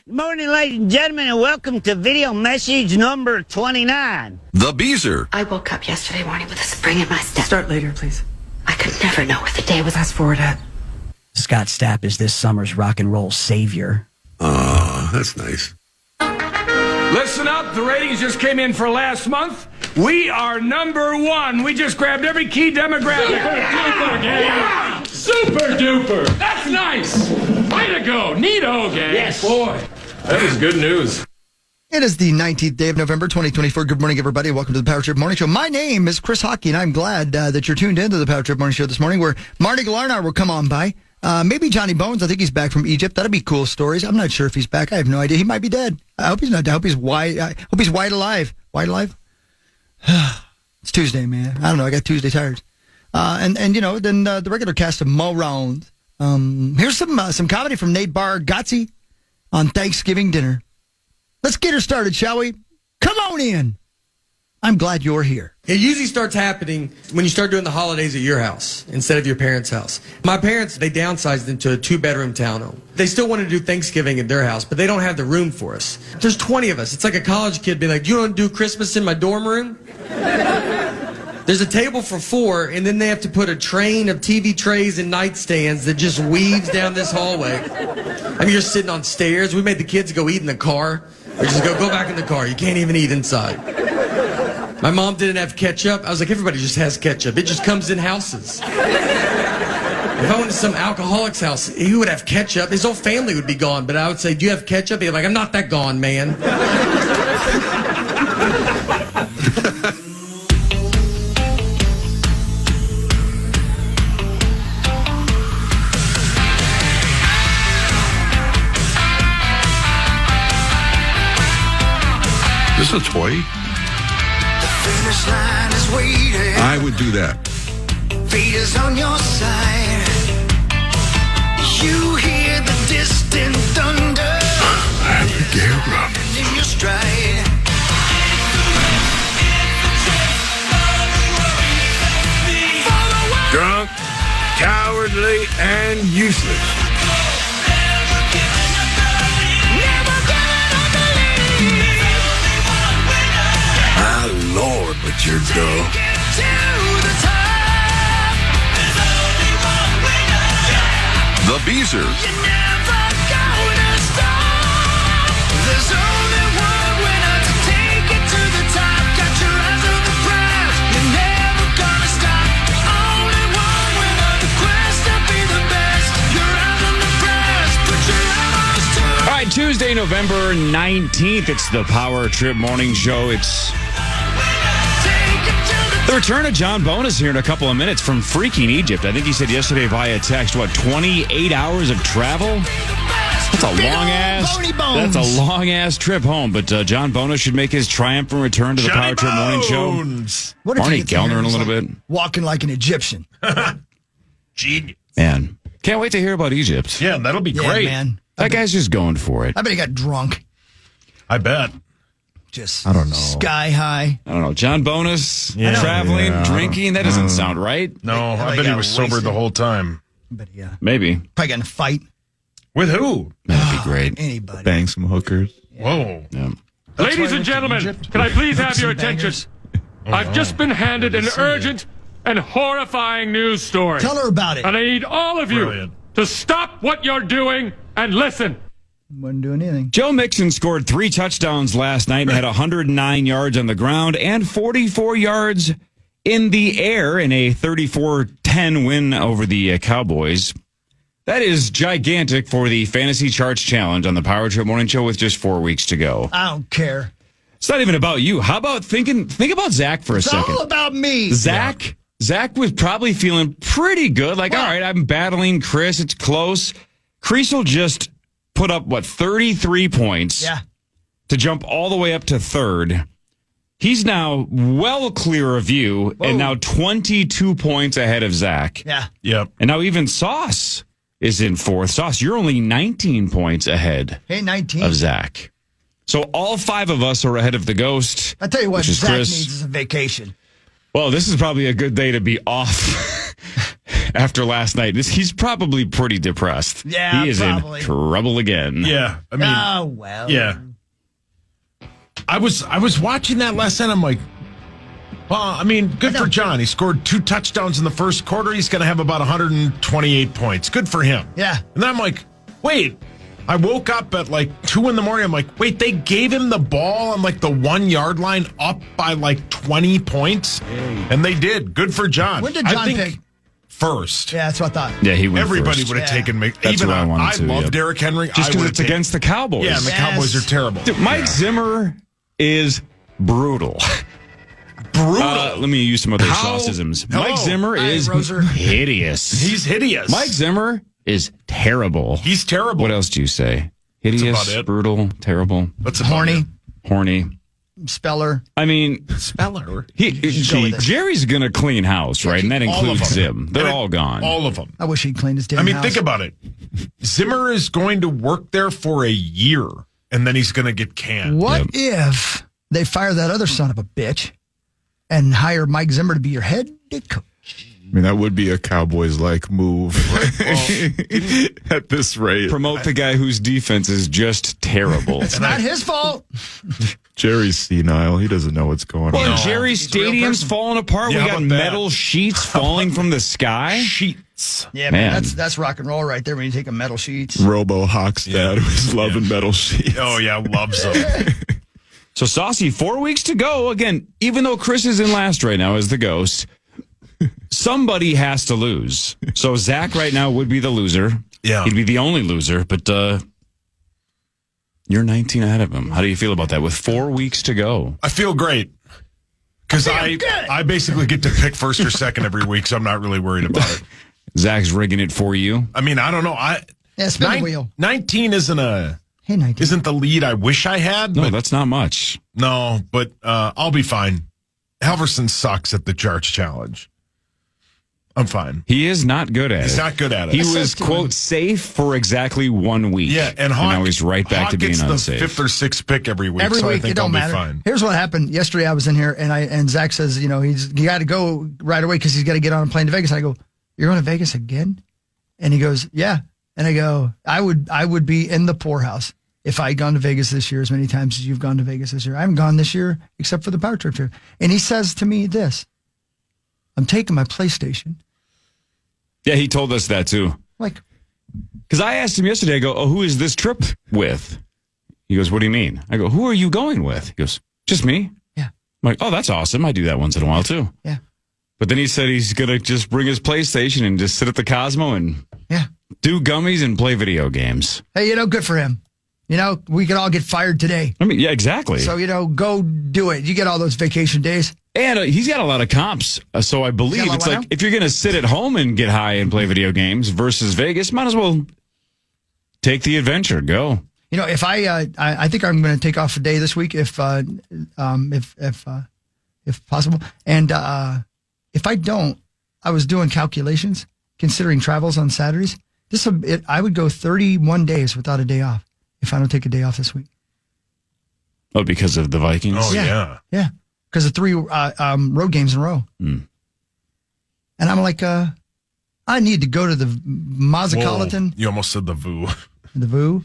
Good morning, ladies and gentlemen, and welcome to video message number 29. The Beezer. I woke up yesterday morning with a spring in my step. Start later, please. I could never know what the day was. Fast forward ahead. Scott Stapp is this summer's rock and roll savior. Oh, that's nice. Listen up, the ratings just came in for last month. We are number one. We just grabbed every key demographic. Super duper. That's nice. Way to go. Neato, gang. Yes. Boy, that was good news. It is the 19th day of November, 2024. Good morning, everybody. Welcome to the Power Trip Morning Show. My name is Chris Hockey, and I'm glad that you're tuned into the Power Trip Morning Show this morning, where Marty Glarnar will come on by. Maybe Johnny Bones. I think he's back from Egypt. That'd be cool stories. I'm not sure if he's back. I have no idea. He might be dead. I hope he's not dead. I hope he's white. I hope he's white alive. White alive? It's Tuesday, man. I don't know. I got Tuesday tired. And you know, then the regular cast of Mo Round. Here's some comedy from Nate Bargatze on Thanksgiving dinner. Let's get her started, shall we? Come on in. I'm glad you're here. It usually starts happening when you start doing the holidays at your house instead of your parents' house. My parents, they downsized into a 2-bedroom townhome. They still want to do Thanksgiving at their house, but they don't have the room for us. There's 20 of us. It's like a college kid being like, you don't do Christmas in my dorm room? There's a table for 4, and then they have to put a train of TV trays and nightstands that just weaves down this hallway. I mean, you're sitting on stairs. We made the kids go eat in the car. Or just go back in the car. You can't even eat inside. My mom didn't have ketchup. I was like, everybody just has ketchup. It just comes in houses. If I went to some alcoholic's house, he would have ketchup. His whole family would be gone. But I would say, do you have ketchup? He'd be like, I'm not that gone, man. Is this a toy? The finish line is waiting. I would do that. Fate is on your side. You hear the distant thunder. Abigail. In your stride. Drunk, cowardly, and useless. My Lord, but you're dull. The Beezer. All right, Tuesday, November 19th. It's the Power Trip Morning Show. It's the return of John Bonus here in a couple of minutes from freaking Egypt. I think he said yesterday via text, 28 hours of travel? That's a long ass trip home. But John Bonus should make his triumphant return to the Power Trip Morning Show. What if Barney he gets there Gellner and a he's little like bit. walking like an Egyptian? Genius. Man, can't wait to hear about Egypt. Yeah, that'll be Yeah, great. man. That guy's just going for it. I bet he got drunk. I bet. Just I don't know. Sky high. I don't know. John Bonus, Yeah. traveling, Yeah, drinking, that doesn't sound right. No, I They bet he got was sober wasted. the whole time. But yeah, Maybe. probably got in a fight. With who? That'd be great. Anybody. Bang some hookers. Whoa. Yeah. Ladies and gentlemen, can I please have your attention? I've just been handed an urgent and horrifying news story. Tell her about it. And I need all of you Brilliant. to stop what you're doing and listen. Wasn't doing anything. Joe Mixon scored 3 touchdowns last night and had 109 yards on the ground and 44 yards in the air in a 34-10 win over the Cowboys. That is gigantic for the Fantasy Charts Challenge on the Power Trip Morning Show with just 4 weeks to go. I don't care. It's not even about you. How about think about Zach for a It's second. all about me. Zach was probably feeling pretty good. Like, all right, I'm battling Chris. It's close. Creasel just put up, 33 points to jump all the way up to third. He's now well clear of you and now 22 points ahead of Zach. Yeah. Yep. And now even Sauce is in fourth. Sauce, you're only 19 points ahead Hey, 19. of Zach. So all 5 of us are ahead of the Ghost. I tell you what, which is Zach Chris. needs is a vacation. Well, this is probably a good day to be off after last night. He's probably pretty depressed. Yeah, he is probably. in trouble again. Yeah, I mean, Oh, well. yeah. I was watching that last night. I'm like, well, I mean, good for John. He scored 2 touchdowns in the first quarter. He's going to have about 128 points. Good for him. Yeah. And then I'm like, wait. I woke up at like 2 a.m. I'm like, wait, they gave him the ball on like the 1 yard line up by like 20 points. And they did. Good for John. When did John pick? First. Yeah, that's what I thought. Yeah, he went Everybody first. would have taken me. That's Even what I wanted to, love yep. Derrick Henry. Just because it's against the Cowboys. Yeah, and the Cowboys are terrible. Dude, Mike Zimmer is brutal. Brutal. Let me use some other socisms. Hello. Mike Zimmer is hideous. He's hideous. Mike Zimmer is terrible. He's terrible. What else do you say? Hideous, about it. brutal, terrible. What's about Horny. it? Horny. Speller. I mean, Speller. Jerry's going to clean house, right? And that All of includes them. him. They're all gone. All of them. I wish he'd cleaned his damn I mean, house. think about it. Zimmer is going to work there for a year, and then he's going to get canned. What if they fire that other son of a bitch and hire Mike Zimmer to be your head coach? I mean, that would be a Cowboys-like move at this rate. Promote the guy whose defense is just terrible. It's not his fault. Jerry's senile. He doesn't know what's going Well, on. Jerry's stadium's falling apart. Yeah, We how got about that? metal sheets falling from the sky. Sheets. Yeah, Man. man, that's rock and roll right there when you take a metal sheets. Robo Hawk's dad was loving metal sheets. Oh, yeah, loves them. So, Saucy, 4 weeks to go. Again, even though Chris is in last right now as the ghost, somebody has to lose. So, Zach right now would be the loser. Yeah. He'd be the only loser, but you're 19 ahead of him. How do you feel about that with 4 weeks to go? I feel great. Because I basically get to pick first or second every week, so I'm not really worried about it. Zach's rigging it for you. I mean, I don't know. Yeah, spin the wheel. 19 isn't the lead I wish I had. No, but, that's not much. no, but I'll be fine. Halverson sucks at the Jarch Challenge. I'm fine. He is not good at it. He's not good at it. He was, quote, safe for exactly 1 week. Yeah, and Hawk, now he's right back Hawk to being gets unsafe. the 5th or 6th pick every week. Every so week, I think it don't I'll matter. be fine. Here's what happened. Yesterday I was in here and Zach says, you got to go right away because he's got to get on a plane to Vegas. And I go, you're going to Vegas again? And he goes, yeah. And I go, I would be in the poorhouse if I had gone to Vegas this year as many times as you've gone to Vegas this year. I haven't gone this year except for the power trip here. And he says to me this, I'm taking my PlayStation. Yeah, he told us that too. Like, because I asked him yesterday, I go, oh, who is this trip with? He goes, what do you mean? I go, who are you going with? He goes, just me. Yeah. I'm like, oh, that's awesome. I do that once in a while too. Yeah. But then he said he's going to just bring his PlayStation and just sit at the Cosmo and do gummies and play video games. Hey, good for him. We could all get fired today. I mean, yeah, exactly. So, go do it. You get all those vacation days. And he's got a lot of comps. So I believe it's like if you're going to sit at home and get high and play video games versus Vegas, might as well take the adventure. Go. If I think I'm going to take off a day this week if possible. And if I don't, I was doing calculations, considering travels on Saturdays. I would go 31 days without a day off if I don't take a day off this week. Oh, because of the Vikings? Oh, yeah. Yeah. Because of 3 road games in a row. Mm. And I'm like, I need to go to the Mazzacolitan. You almost said the VU. The VU.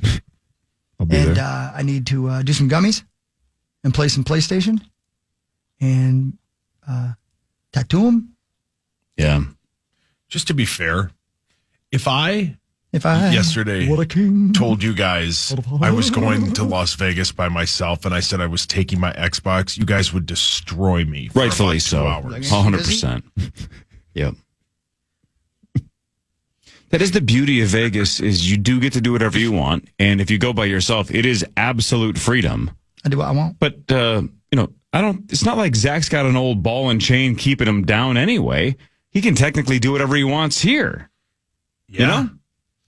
I'll be And there. I need to do some gummies and play some PlayStation and tattoo them. Yeah. Just to be fair, if I yesterday what a king. told you guys I was going to Las Vegas by myself and I said I was taking my Xbox, you guys would destroy me. For Rightfully about 2 so. hours. 100%. Yep. That is the beauty of Vegas is you do get to do whatever you want. And if you go by yourself, it is absolute freedom. I do what I want. But, it's not like Zach's got an old ball and chain keeping him down anyway. He can technically do whatever he wants here. Yeah. You know?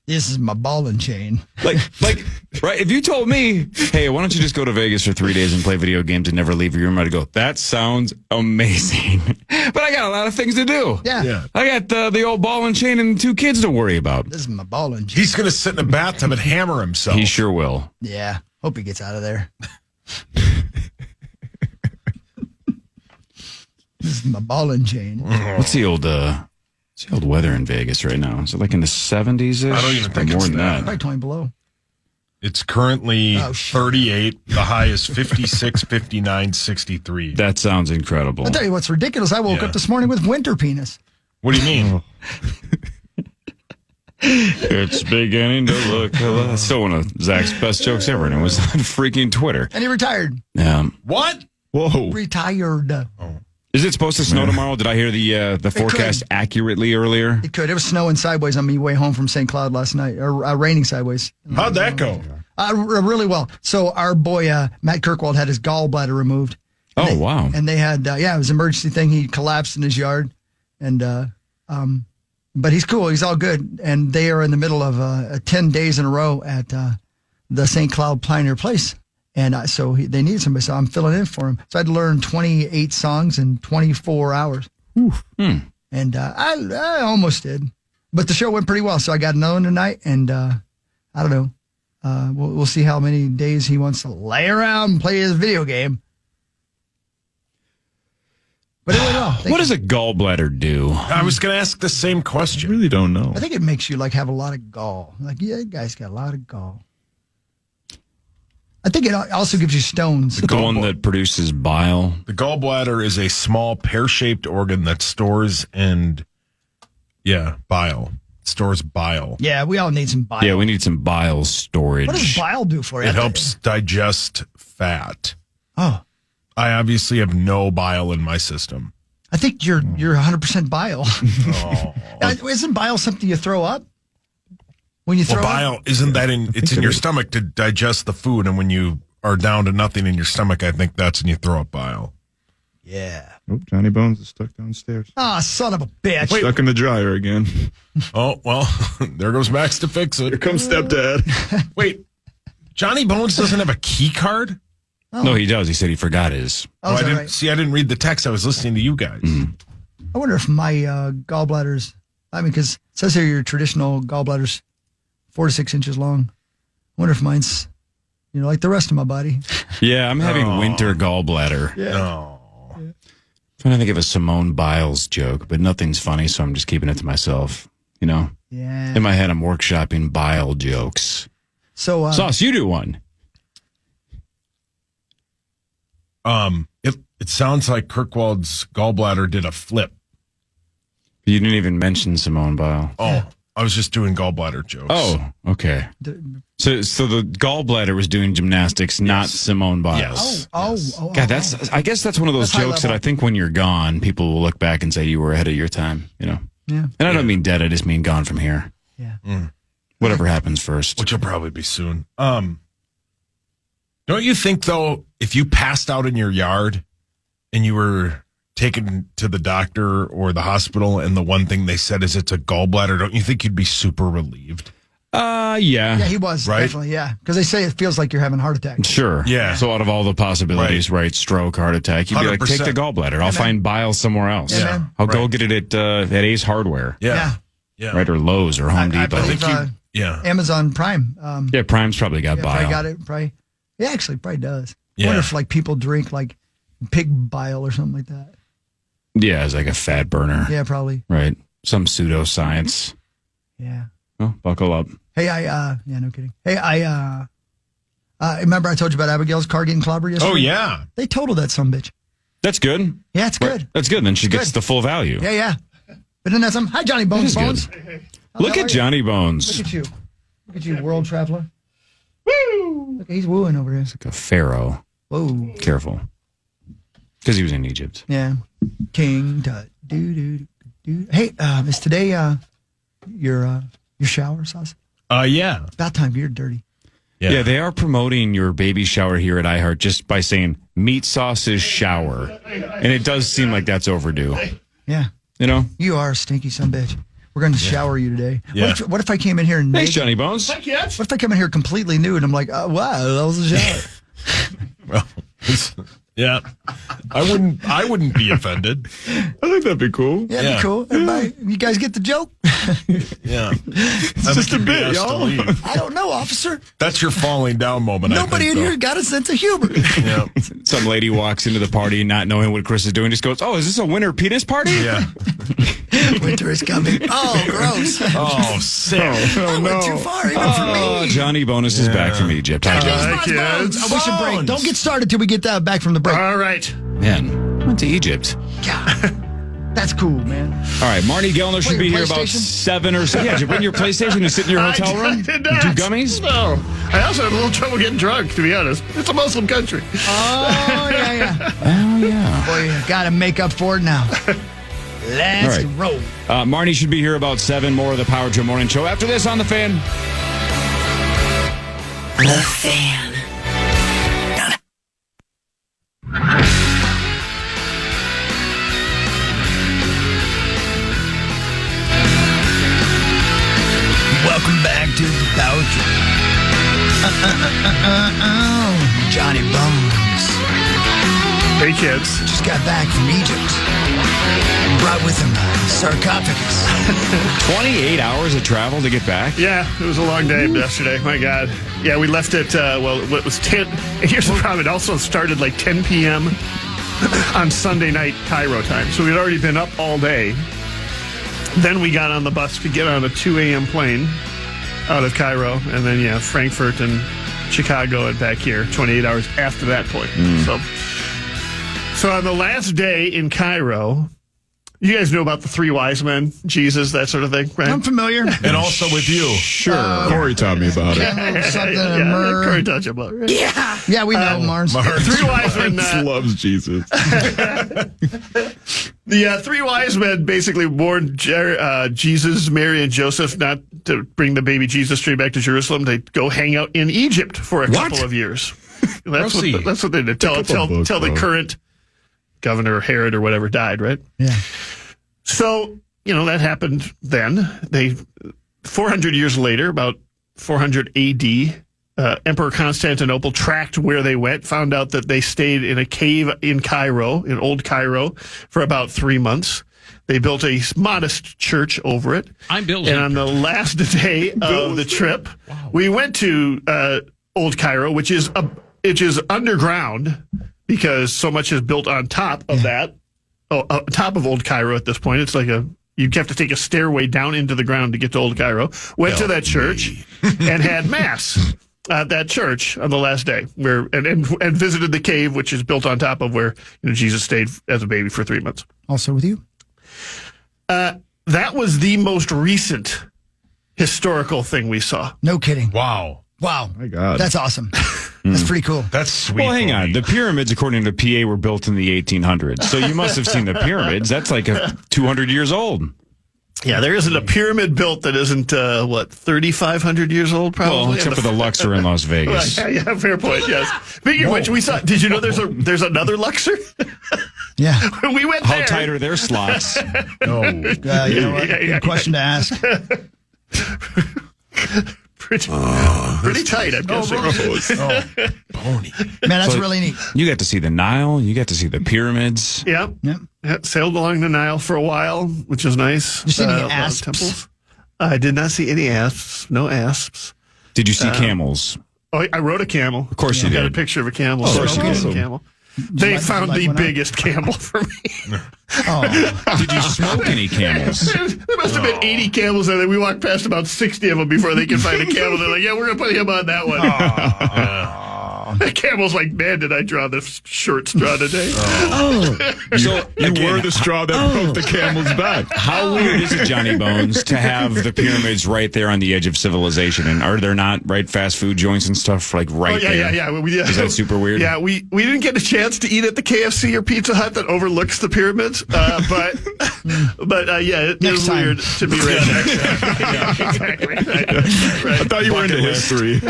This is my ball and chain. Like, right? If you told me, hey, why don't you just go to Vegas for 3 days and play video games and never leave your room, I'd go, that sounds amazing. But I got a lot of things to do. Yeah. I got the old ball and chain and 2 kids to worry about. This is my ball and chain. He's going to sit in a bathtub and hammer himself. He sure will. Yeah. Hope he gets out of there. This is my ball and chain. What's the old What's the old weather in Vegas right now? Is it like in the 70s? I don't even think more it's than that. Probably 20 below. It's currently 38. The high is 56, 59, 63. That sounds incredible. I'll tell you what's ridiculous. I woke up this morning with winter penis. What do you mean? It's beginning to look. That's still one of Zach's best jokes ever, and it was on freaking Twitter. And he retired. What? Whoa. Retired. Is it supposed to snow tomorrow? Did I hear the forecast accurately earlier? It could. It was snowing sideways on my way home from St. Cloud last night, or raining sideways. How'd that go? Really well. So our boy, Matt Kirkwald, had his gallbladder removed. Oh, wow. And they had, it was an emergency thing. He collapsed in his yard. And, but he's cool. He's all good. And they are in the middle of 10 days in a row at the St. Cloud Pioneer Place. And so they need somebody. So I'm filling in for him. So I had to learn 28 songs in 24 hours. And I almost did. But the show went pretty well. So I got another one tonight. And I don't know. We'll see how many days he wants to lay around and play his video game. But it went well. What does a gallbladder do? I was going to ask the same question. I really don't know. I think it makes you have a lot of gall. That guy's got a lot of gall. I think it also gives you stones. The one that produces bile. The gallbladder is a small pear-shaped organ that stores bile. It stores bile. Yeah, we all need some bile. Yeah, we need some bile storage. What does bile do for you? It helps digest fat. Oh. I obviously have no bile in my system. I think you're 100% bile. Isn't bile something you throw up? When you throw bile, isn't that it's in your stomach to digest the food, and when you are down to nothing in your stomach, I think that's when you throw up bile. Yeah. Oh, Johnny Bones is stuck downstairs. Ah, son of a bitch. Stuck in the dryer again. Oh, well, there goes Max to fix it. Here comes stepdad. Wait, Johnny Bones doesn't have a key card? Oh. No, he does. He said he forgot his. Oh, I didn't read the text. I was listening to you guys. I wonder if my gallbladder's, because it says here your traditional gallbladder's 4 to 6 inches long. I wonder if mine's, like the rest of my body. Yeah, I'm having winter gallbladder. Yeah. No. Trying to think of a Simone Biles joke, but nothing's funny, so I'm just keeping it to myself. Yeah. In my head, I'm workshopping bile jokes. So, Sauce, you do one. It sounds like Kirkwald's gallbladder did a flip. You didn't even mention Simone Biles. Oh, I was just doing gallbladder jokes. Oh, okay. So the gallbladder was doing gymnastics, not Simone Biles. Yes. God, I guess that's one of those jokes that I think when you're gone, people will look back and say you were ahead of your time, Yeah. And I don't mean dead, I just mean gone from here. Yeah. Whatever happens first. Which will probably be soon. Don't you think, though, if you passed out in your yard and you were taken to the doctor or the hospital and the one thing they said is it's a gallbladder, don't you think you'd be super relieved? Yeah. Yeah, he was, right? definitely, yeah. Because they say it feels like you're having a heart attack. Sure. Yeah. So out of all the possibilities, right, stroke, heart attack, you'd be like, 100%. take the gallbladder. I'll find bile somewhere else. Yeah, man. I'll go get it at Ace Hardware. Yeah. Right, or Lowe's or Home Depot. I believe, Amazon Prime. Yeah, Prime's probably got bile. Probably got it. Probably. Yeah, actually, probably does. Yeah. I wonder if people drink pig bile or something like that. Yeah, it's like a fat burner. Yeah, probably. Right. Some pseudoscience. Yeah. Well, buckle up. Hey, no kidding. Hey, remember I told you about Abigail's car getting clobbered yesterday? Oh, yeah. They totaled that sumbitch. That's good. Yeah, it's good. That's good. Then she gets the full value. Yeah. But then that's hi, Johnny Bones. Bones. Look at Johnny Bones. Look at you. Look at you, world traveler. Woo! Look, he's wooing over here. It's like a pharaoh. Whoa. Careful. Because he was in Egypt. Yeah. King Tut. Do. Hey, is today your shower, Sauce? Yeah. About time. You're dirty. Yeah, they are promoting your baby shower here at iHeart just by saying meat sauce's shower. And it does seem like that's overdue. Yeah. You are a stinky sumbitch. We're going to shower you today. Yeah. What if I came in here and Thanks, Johnny Bones. What if I come in here completely nude and I'm like, oh, wow, that was a shower? Well, yeah. I wouldn't be offended. I think that'd be cool. Yeah, it'd be cool. Everybody, you guys get the joke? Yeah. It's just a bit, y'all. I don't know, officer. That's your falling down moment. Nobody in here got a sense of humor. Yeah. Some lady walks into the party not knowing what Chris is doing, just goes, oh, is this a winter penis party? Yeah. Winter is coming. Oh, gross. Oh, sick. I went too far, even for me. Johnny Bonus is back from Egypt. Hi, Johnny. Bones. We should break. Don't get started till we get back from the break. All right. Man, went to Egypt. That's cool, man. All right, Marnie Gellner should be here about 7 or so. Yeah, did you bring your PlayStation and sit in your hotel room? I did not. Do gummies? No. I also had a little trouble getting drunk, to be honest. It's a Muslim country. Oh, yeah. Oh, yeah. Boy, you got to make up for it now. Let's All roll. Marnie should be here about 7. More of the Power Trip Morning Show after this on The Fan. The Fan. Welcome back to the Power Trip. Johnny Bones. Hey, kids. Just got back from Egypt. Brought with him a sarcophagus. 28 hours of travel to get back? Yeah, it was a long day yesterday. My God. Yeah, we left at, it was 10. And here's the problem. It also started like 10 p.m. on Sunday night Cairo time. So we'd already been up all day. Then we got on the bus to get on a 2 a.m. plane out of Cairo. And then, Frankfurt and Chicago and back here 28 hours after that point. So on the last day in Cairo, you guys know about the 3 wise men, Jesus, that sort of thing, right? I'm familiar. And also with you. Sure. Corey taught me about it. Corey taught you about it, right? Yeah, we know, Mars. 3 wise men. Loves Jesus. The 3 wise men basically warned Jesus, Mary, and Joseph not to bring the baby Jesus straight back to Jerusalem. They go hang out in Egypt for a couple of years. That's what they did. Tell the current governor Herod or whatever died, right? Yeah. So, that happened then. 400 years later, about 400 A.D., Emperor Constantinople tracked where they went, found out that they stayed in a cave in Cairo, in Old Cairo, for about 3 months. They built a modest church over it. And on the last day of the trip, we went to Old Cairo, which is underground because so much is built on top of that. Top of Old Cairo at this point. It's like you'd have to take a stairway down into the ground to get to Old Cairo. Went to that church and had mass at that church on the last day, and visited the cave, which is built on top of where Jesus stayed as a baby for 3 months. Also with you? That was the most recent historical thing we saw. No kidding. Wow. My God. That's awesome. That's pretty cool. That's sweet. Well, hang on. The pyramids, according to PA, were built in the 1800s. So you must have seen the pyramids. That's like 200 years old. Yeah, there isn't a pyramid built that isn't, 3,500 years old, probably? Well, except for the Luxor in Las Vegas. Right, yeah, fair point, yes. Speaking of which, we saw, did you know there's another Luxor? Yeah. When we went How there. tight are their slots? You know what? Good question to ask. Pretty tight, I'm guessing. Bony. Man, that's really neat. You got to see the Nile. You got to see the pyramids. Yeah. Sailed along the Nile for a while, which was nice. Did you see any asps? Temples. I did not see any asps. No asps. Did you see camels? Oh, I rode a camel. Of course you did. Got a picture of a camel. Of course you did. Camel. They found the biggest camel for me. Did you smoke any camels? There must have been 80 camels there. We walked past about 60 of them before they could find a camel. They're like, yeah, we're going to put him on that one. The camel's like, man, did I draw the short straw today? So You were the straw that broke the camel's back. how weird is it, Johnny Bones, to have the pyramids right there on the edge of civilization? And are there not fast food joints and stuff there? Yeah. Is that super weird? Yeah, we didn't get a chance to eat at the KFC or Pizza Hut that overlooks the pyramids, but it is weird to be right next to it. Exactly. Right. I thought you were into history.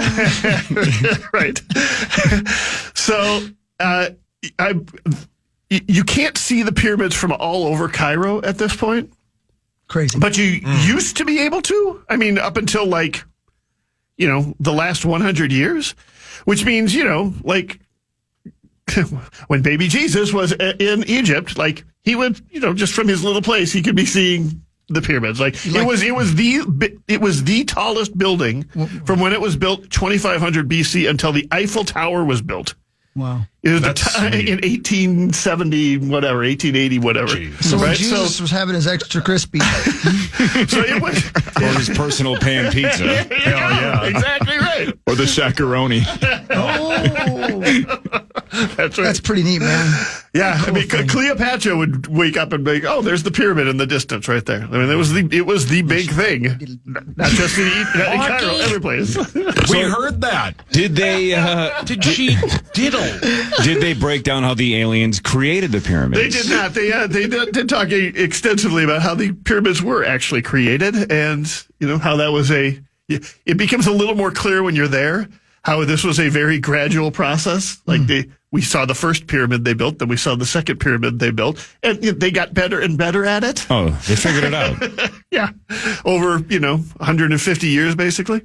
Right. So you can't see the pyramids from all over Cairo at this point. Crazy. But you used to be able to. I mean, up until the last 100 years, which means, when baby Jesus was in Egypt, he would, just from his little place, he could be seeing the pyramids. It was the tallest building from when it was built 2500 BC until the Eiffel Tower was built Wow. It was That's sweet. in 1870, whatever, 1880, whatever. So when right? Jesus was having his extra crispy. So it was. Or his personal pan pizza. Yeah, exactly right. Or the shakaroni. That's right. That's pretty neat, man. Yeah, Cool thing. Cleopatra would wake up and be, oh, there's the pyramid in the distance right there. I mean, it was the big thing, not just in Cairo, every place. We heard that. Did they? Did she diddle? Did they break down how the aliens created the pyramids? They did not. They did talk extensively about how the pyramids were actually created, and how that was it becomes a little more clear when you're there how this was a very gradual process. Like we saw the first pyramid they built, then we saw the second pyramid they built, and they got better and better at it. Oh, they figured it out. Yeah, over 150 years basically.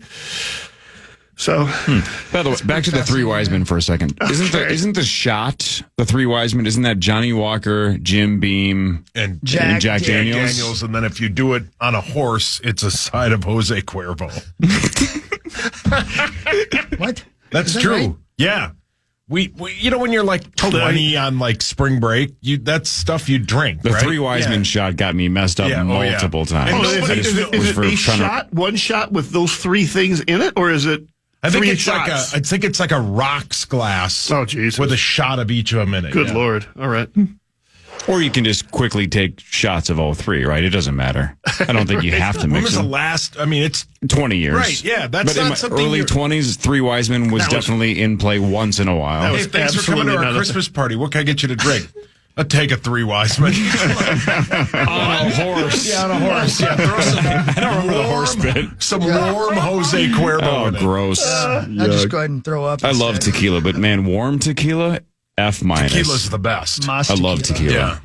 So, By the way, back to the Three Wise Men for a second. Isn't the shot the Three Wise Men? Isn't that Johnny Walker, Jim Beam, And Jack Daniels? And then if you do it on a horse, it's a side of Jose Cuervo. What? That's Is that true. right? Yeah. We when you're like 20 on like spring break, that's stuff you drink. The right? Three Wise Men shot got me messed up multiple times. And is it one shot with those three things in it, or is it? I think three it's shots? like a rocks glass. Oh, Jesus. With a shot of each of them in it. Good yeah. Lord. All right. Or you can just quickly take shots of all three, right? It doesn't matter. I don't think you have to When mix was the them. last? I mean, it's 20 years. Right, yeah, that's but in not my something early you're- 20s, Three Wise Men was That was- definitely in play once in a while. That Hey, was thanks for coming to absolutely our not a Christmas party. What can I get you to drink? I'll take a Three Wise Men. On a horse. Yeah, on a horse. Yeah, throw some. I don't remember the horse bit. Some warm Jose Cuervo Oh, in it. gross. I'll just go ahead and throw up. I love tequila, but man, warm tequila, F minus. Tequila's the best. I love tequila. Yeah.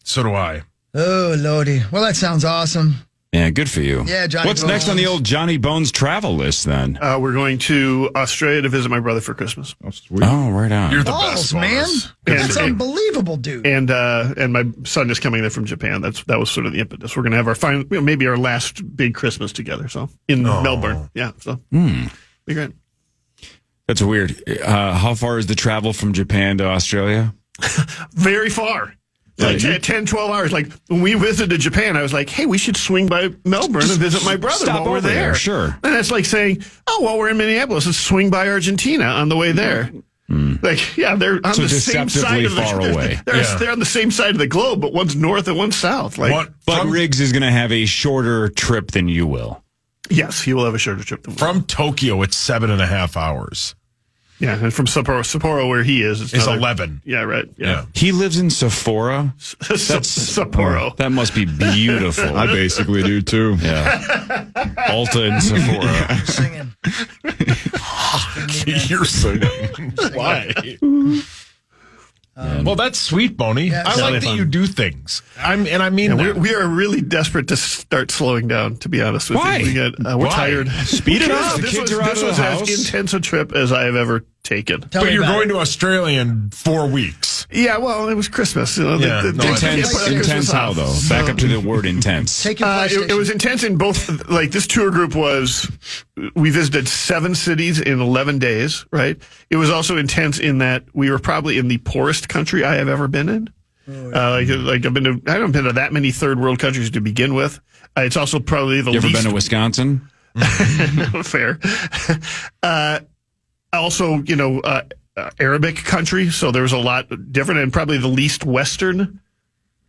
So do I. Oh, Lordy. Well, that sounds awesome. Yeah, good for you. Yeah, Johnny What's next on the Bones. old Johnny Bones travel list then? We're going to Australia to visit my brother for Christmas. Oh, sweet. Oh, right on. You're the Balls, best, man. Bonus. That's And- unbelievable, dude. And my son is coming there from Japan. That was sort of the impetus. We're going to have our final, maybe our last big Christmas together. So in Melbourne, yeah. So be great. That's weird. How far is the travel from Japan to Australia? Very far. Like 10, 12 hours. Like when we visited Japan, I was like, hey, we should swing by Melbourne and visit my brother stop while we're over there. there, sure. And it's like saying, oh, while we're in Minneapolis, let's swing by Argentina on the way there. Like, yeah, they're on So the same side deceptively of the far away. They're on the same side of the globe, but one's north and one's south. Like, What? But From- Riggs is going to have a shorter trip than you will. yes, he will have a shorter trip than we. From Tokyo, it's 7.5 hours. Yeah, and from Sapporo, where he is, It's another- 11. Yeah, right. Yeah. He lives in Sephora. Sapporo. That must be beautiful. I basically do too. Yeah. Alta and Sephora. Singing. You're so why? Well, that's sweet, Boney. I it's like really that fun. you do things. I mean And that. we are really desperate to start slowing down, to be honest with Why? you. We're Why? tired. Speed it up. The This kids was, are out this of was the as house. intense a trip as I have ever taken. Tell But me you're about going it. to Australia in 4 weeks. Yeah, well, it was Christmas. You know, Yeah, no, they can't Intense, put Christmas intense how off. though? Back up to the word intense. Take your PlayStation. It was intense in both. Like this tour group we visited 7 cities in 11 days. Right. It was also intense in that we were probably in the poorest country I have ever been in. I haven't been to that many third world countries to begin with. It's also probably the You ever least been to Wisconsin? fair. Also, Arabic country, so there was a lot different, and probably the least Western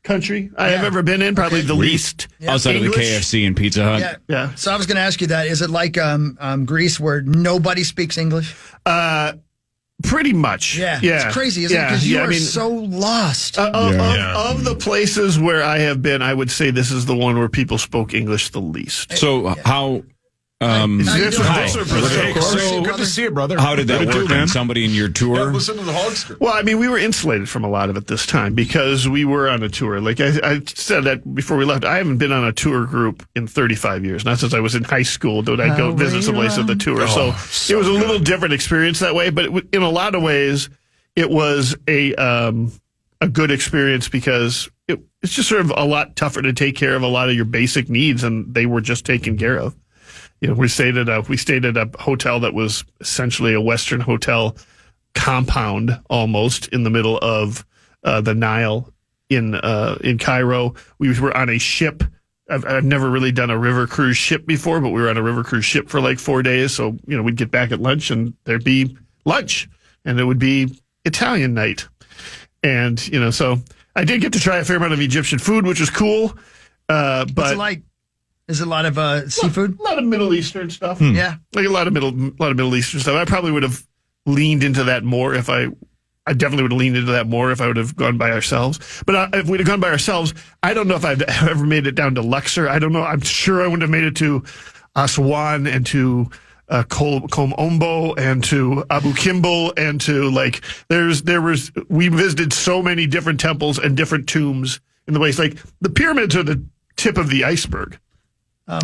country I have ever been in. Probably the least Outside of the English. KFC and Pizza Hut? Yeah. Yeah. So I was going to ask you that. Is it like Greece where nobody speaks English? Pretty much. Yeah. Yeah. It's crazy, isn't it? Because you I are mean, so lost. of the places where I have been, I would say this is the one where people spoke English the least. So how How you This doing? was also for the Hey, course. so good to see you, brother. how did that Good to work? do, Then man. somebody in your tour? Listen to the Hogster. Well, I mean, we were insulated from a lot of it this time because we were on a tour. Like I said that before we left, I haven't been on a tour group in 35 years. Not since I was in high school did I go visit someplace at the tour. So it was a little different experience that way. But in a lot of ways, it was a good experience because it's just sort of a lot tougher to take care of a lot of your basic needs, and they were just taken care of. We stayed at a hotel that was essentially a Western hotel compound almost in the middle of the Nile in Cairo. We were on a ship. I've never really done a river cruise ship before, but we were on a river cruise ship for like 4 days. So, we'd get back at lunch and there'd be lunch and it would be Italian night. And, so I did get to try a fair amount of Egyptian food, which was cool. But what's it like? Is it a lot of seafood? A lot of Middle Eastern stuff. Yeah. Like a lot of Middle Eastern stuff. I probably would have leaned into that more if I definitely would have leaned into that more if I would have gone by ourselves. But if we'd have gone by ourselves, I don't know if I've ever made it down to Luxor. I don't know. I'm sure I wouldn't have made it to Aswan and to Komombo and to Abu Kimball and to we visited so many different temples and different tombs in the ways. Like the pyramids are the tip of the iceberg.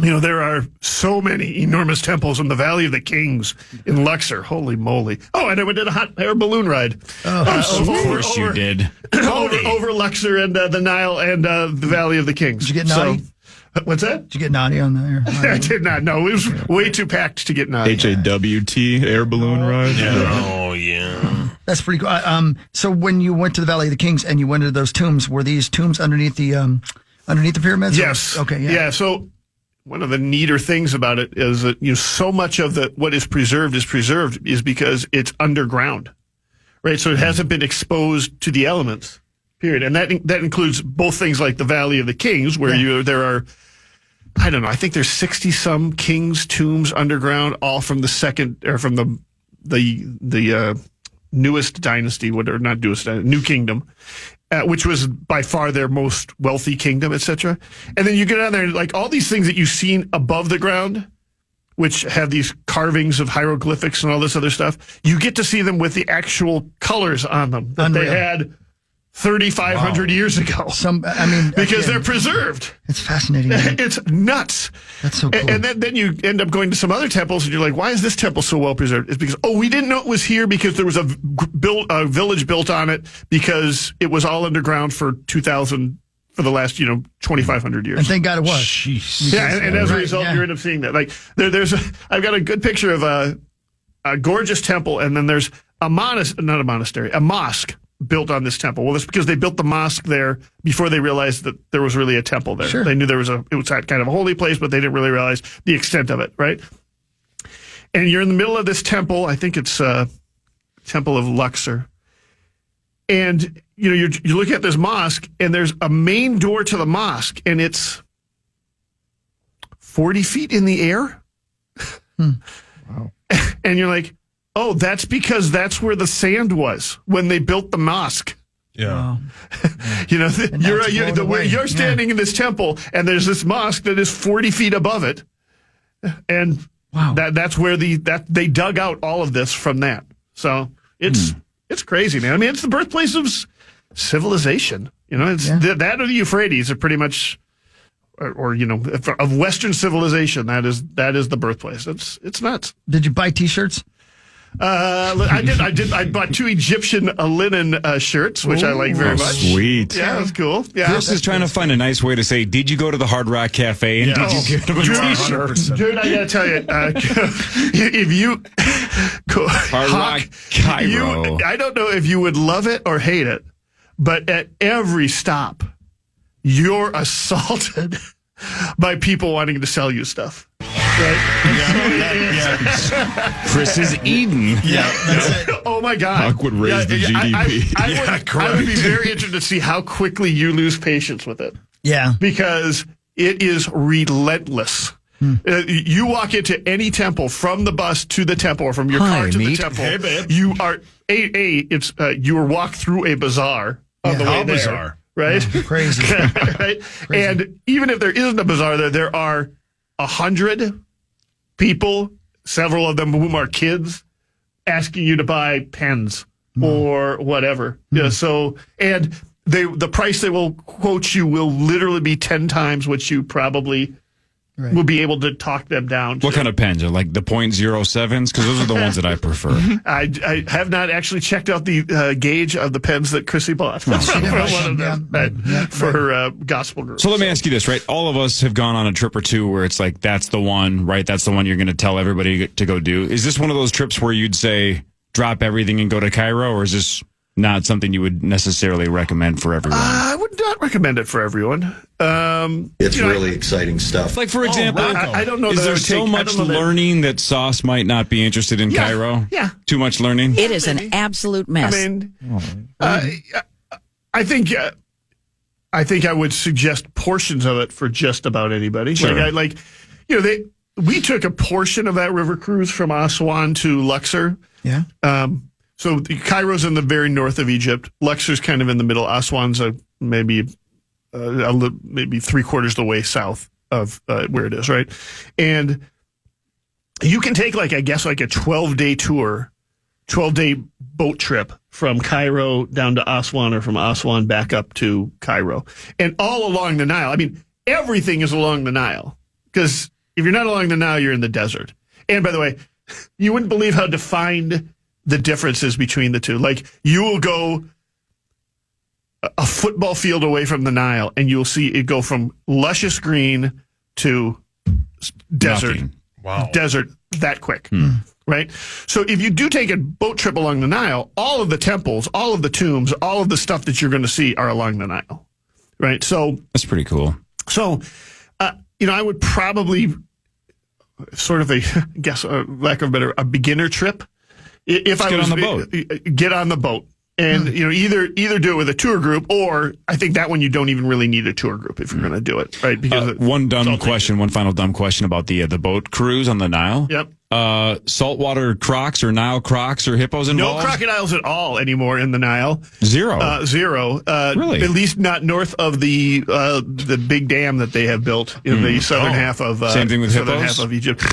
There are so many enormous temples in the Valley of the Kings in Luxor. Holy moly. Oh, and I went on a hot air balloon ride. Of course you did. over Luxor and the Nile and the Valley of the Kings. Did you get naughty? What's that? Did you get naughty on the air? I did not. No, it was way too packed to get naughty. HAWT air balloon ride. Oh, yeah. That's pretty cool. So when you went to the Valley of the Kings and you went into those tombs, were these tombs underneath the pyramids? Yes. Okay. Yeah. So one of the neater things about it is that so much of what is preserved is because it's underground, right? So it hasn't been exposed to the elements. Period. And that includes both things like the Valley of the Kings, where there are, I don't know, I think there's 60 some kings' tombs underground, all from the newest dynasty, New Kingdom. Which was by far their most wealthy kingdom, etc. And then you get down there and like all these things that you've seen above the ground, which have these carvings of hieroglyphics and all this other stuff, you get to see them with the actual colors on them that they had 3,500 years ago. Because they're preserved. It's fascinating. It's nuts. That's so cool. And then you end up going to some other temples and you're like, why is this temple so well preserved? It's because, we didn't know it was here because there was a village built on it because it was all underground for the last, 2,500 years. And thank God it was. Jeez. Yeah, and as a result, you end up seeing that. Like I've got a good picture of a gorgeous temple, and then there's a mosque built on this temple. Well, that's because they built the mosque there before they realized that there was really a temple there. Sure. They knew it was kind of a holy place, but they didn't really realize the extent of it, right? And you're in the middle of this temple. I think it's Temple of Luxor. And you look at this mosque, and there's a main door to the mosque, and it's 40 feet in the air. Wow. And you're like, oh, that's because that's where the sand was when they built the mosque. Yeah. You're standing in this temple, and there's this mosque that is 40 feet above it, and that's where they dug out all of this from that. So it's crazy, man. I mean, it's the birthplace of civilization. That or the Euphrates are pretty much, or of Western civilization. That is the birthplace. It's nuts. Did you buy T-shirts? I did. I bought 2 Egyptian linen shirts, which I like very much. Sweet. Yeah, that's cool. Yeah, Chris is trying to find a nice way to say, did you go to the Hard Rock Cafe and did you get him a T-shirt? Dude, I gotta tell you, if you go Hard Rock Cairo, I don't know if you would love it or hate it, but at every stop, you're assaulted by people wanting to sell you stuff. Right? Chris is Eden. Yeah, that's it. Oh my God! Huck would raise the GDP. I would be very interested to see how quickly you lose patience with it. Yeah, because it is relentless. You walk into any temple, from the bus to the temple, or from your car to the temple. Hey, babe. You are you are walked through a bazaar on the way there. Bizarre. Right? Crazy. Right? Crazy. And even if there isn't a bazaar there are 100 people, several of them whom are kids, asking you to buy pens or whatever. Yeah. So, and the price they will quote you will literally be 10 times what you probably will be able to talk them down to. What kind of pens? Are like the .07s? Because those are the ones that I prefer. I have not actually checked out the gauge of the pens that Chrissy bought for one of them for her gospel group. So let me ask you this, right? All of us have gone on a trip or two where it's like, that's the one, right? That's the one you're going to tell everybody to go do. Is this one of those trips where you'd say, drop everything and go to Cairo, or is this not something you would necessarily recommend for everyone? I would not recommend it for everyone. It's really exciting stuff. Like, for example, I don't know. Is there so much learning that Sauce might not be interested in Cairo? Yeah. Too much learning? It is an absolute mess. I mean, I think I would suggest portions of it for just about anybody. Sure. We took a portion of that river cruise from Aswan to Luxor. Yeah. So Cairo's in the very north of Egypt. Luxor's kind of in the middle. Aswan's maybe 3/4 the way south of where it is, right? And you can take like a 12-day tour, 12-day boat trip from Cairo down to Aswan or from Aswan back up to Cairo. And all along the Nile. I mean, everything is along the Nile. Because if you're not along the Nile, you're in the desert. And by the way, you wouldn't believe how defined the differences between the two. Like, you will go a football field away from the Nile, and you'll see it go from luscious green to desert. Nothing. Wow. Desert that quick. Right? So if you do take a boat trip along the Nile, all of the temples, all of the tombs, all of the stuff that you're going to see are along the Nile. Right? So That's pretty cool. So, I would probably sort of lack of a better, a beginner trip. If I get was on the boat. Get on the boat. And, either do it with a tour group, or I think that one you don't even really need a tour group if you're going to do it, right? Because one final dumb question about the boat cruise on the Nile. Yep. Saltwater crocs or Nile crocs or hippos involved? No crocodiles at all anymore in the Nile. Zero. Zero. Really? At least not north of the big dam that they have built in the southern half of Same thing with southern hippos? half of Egypt.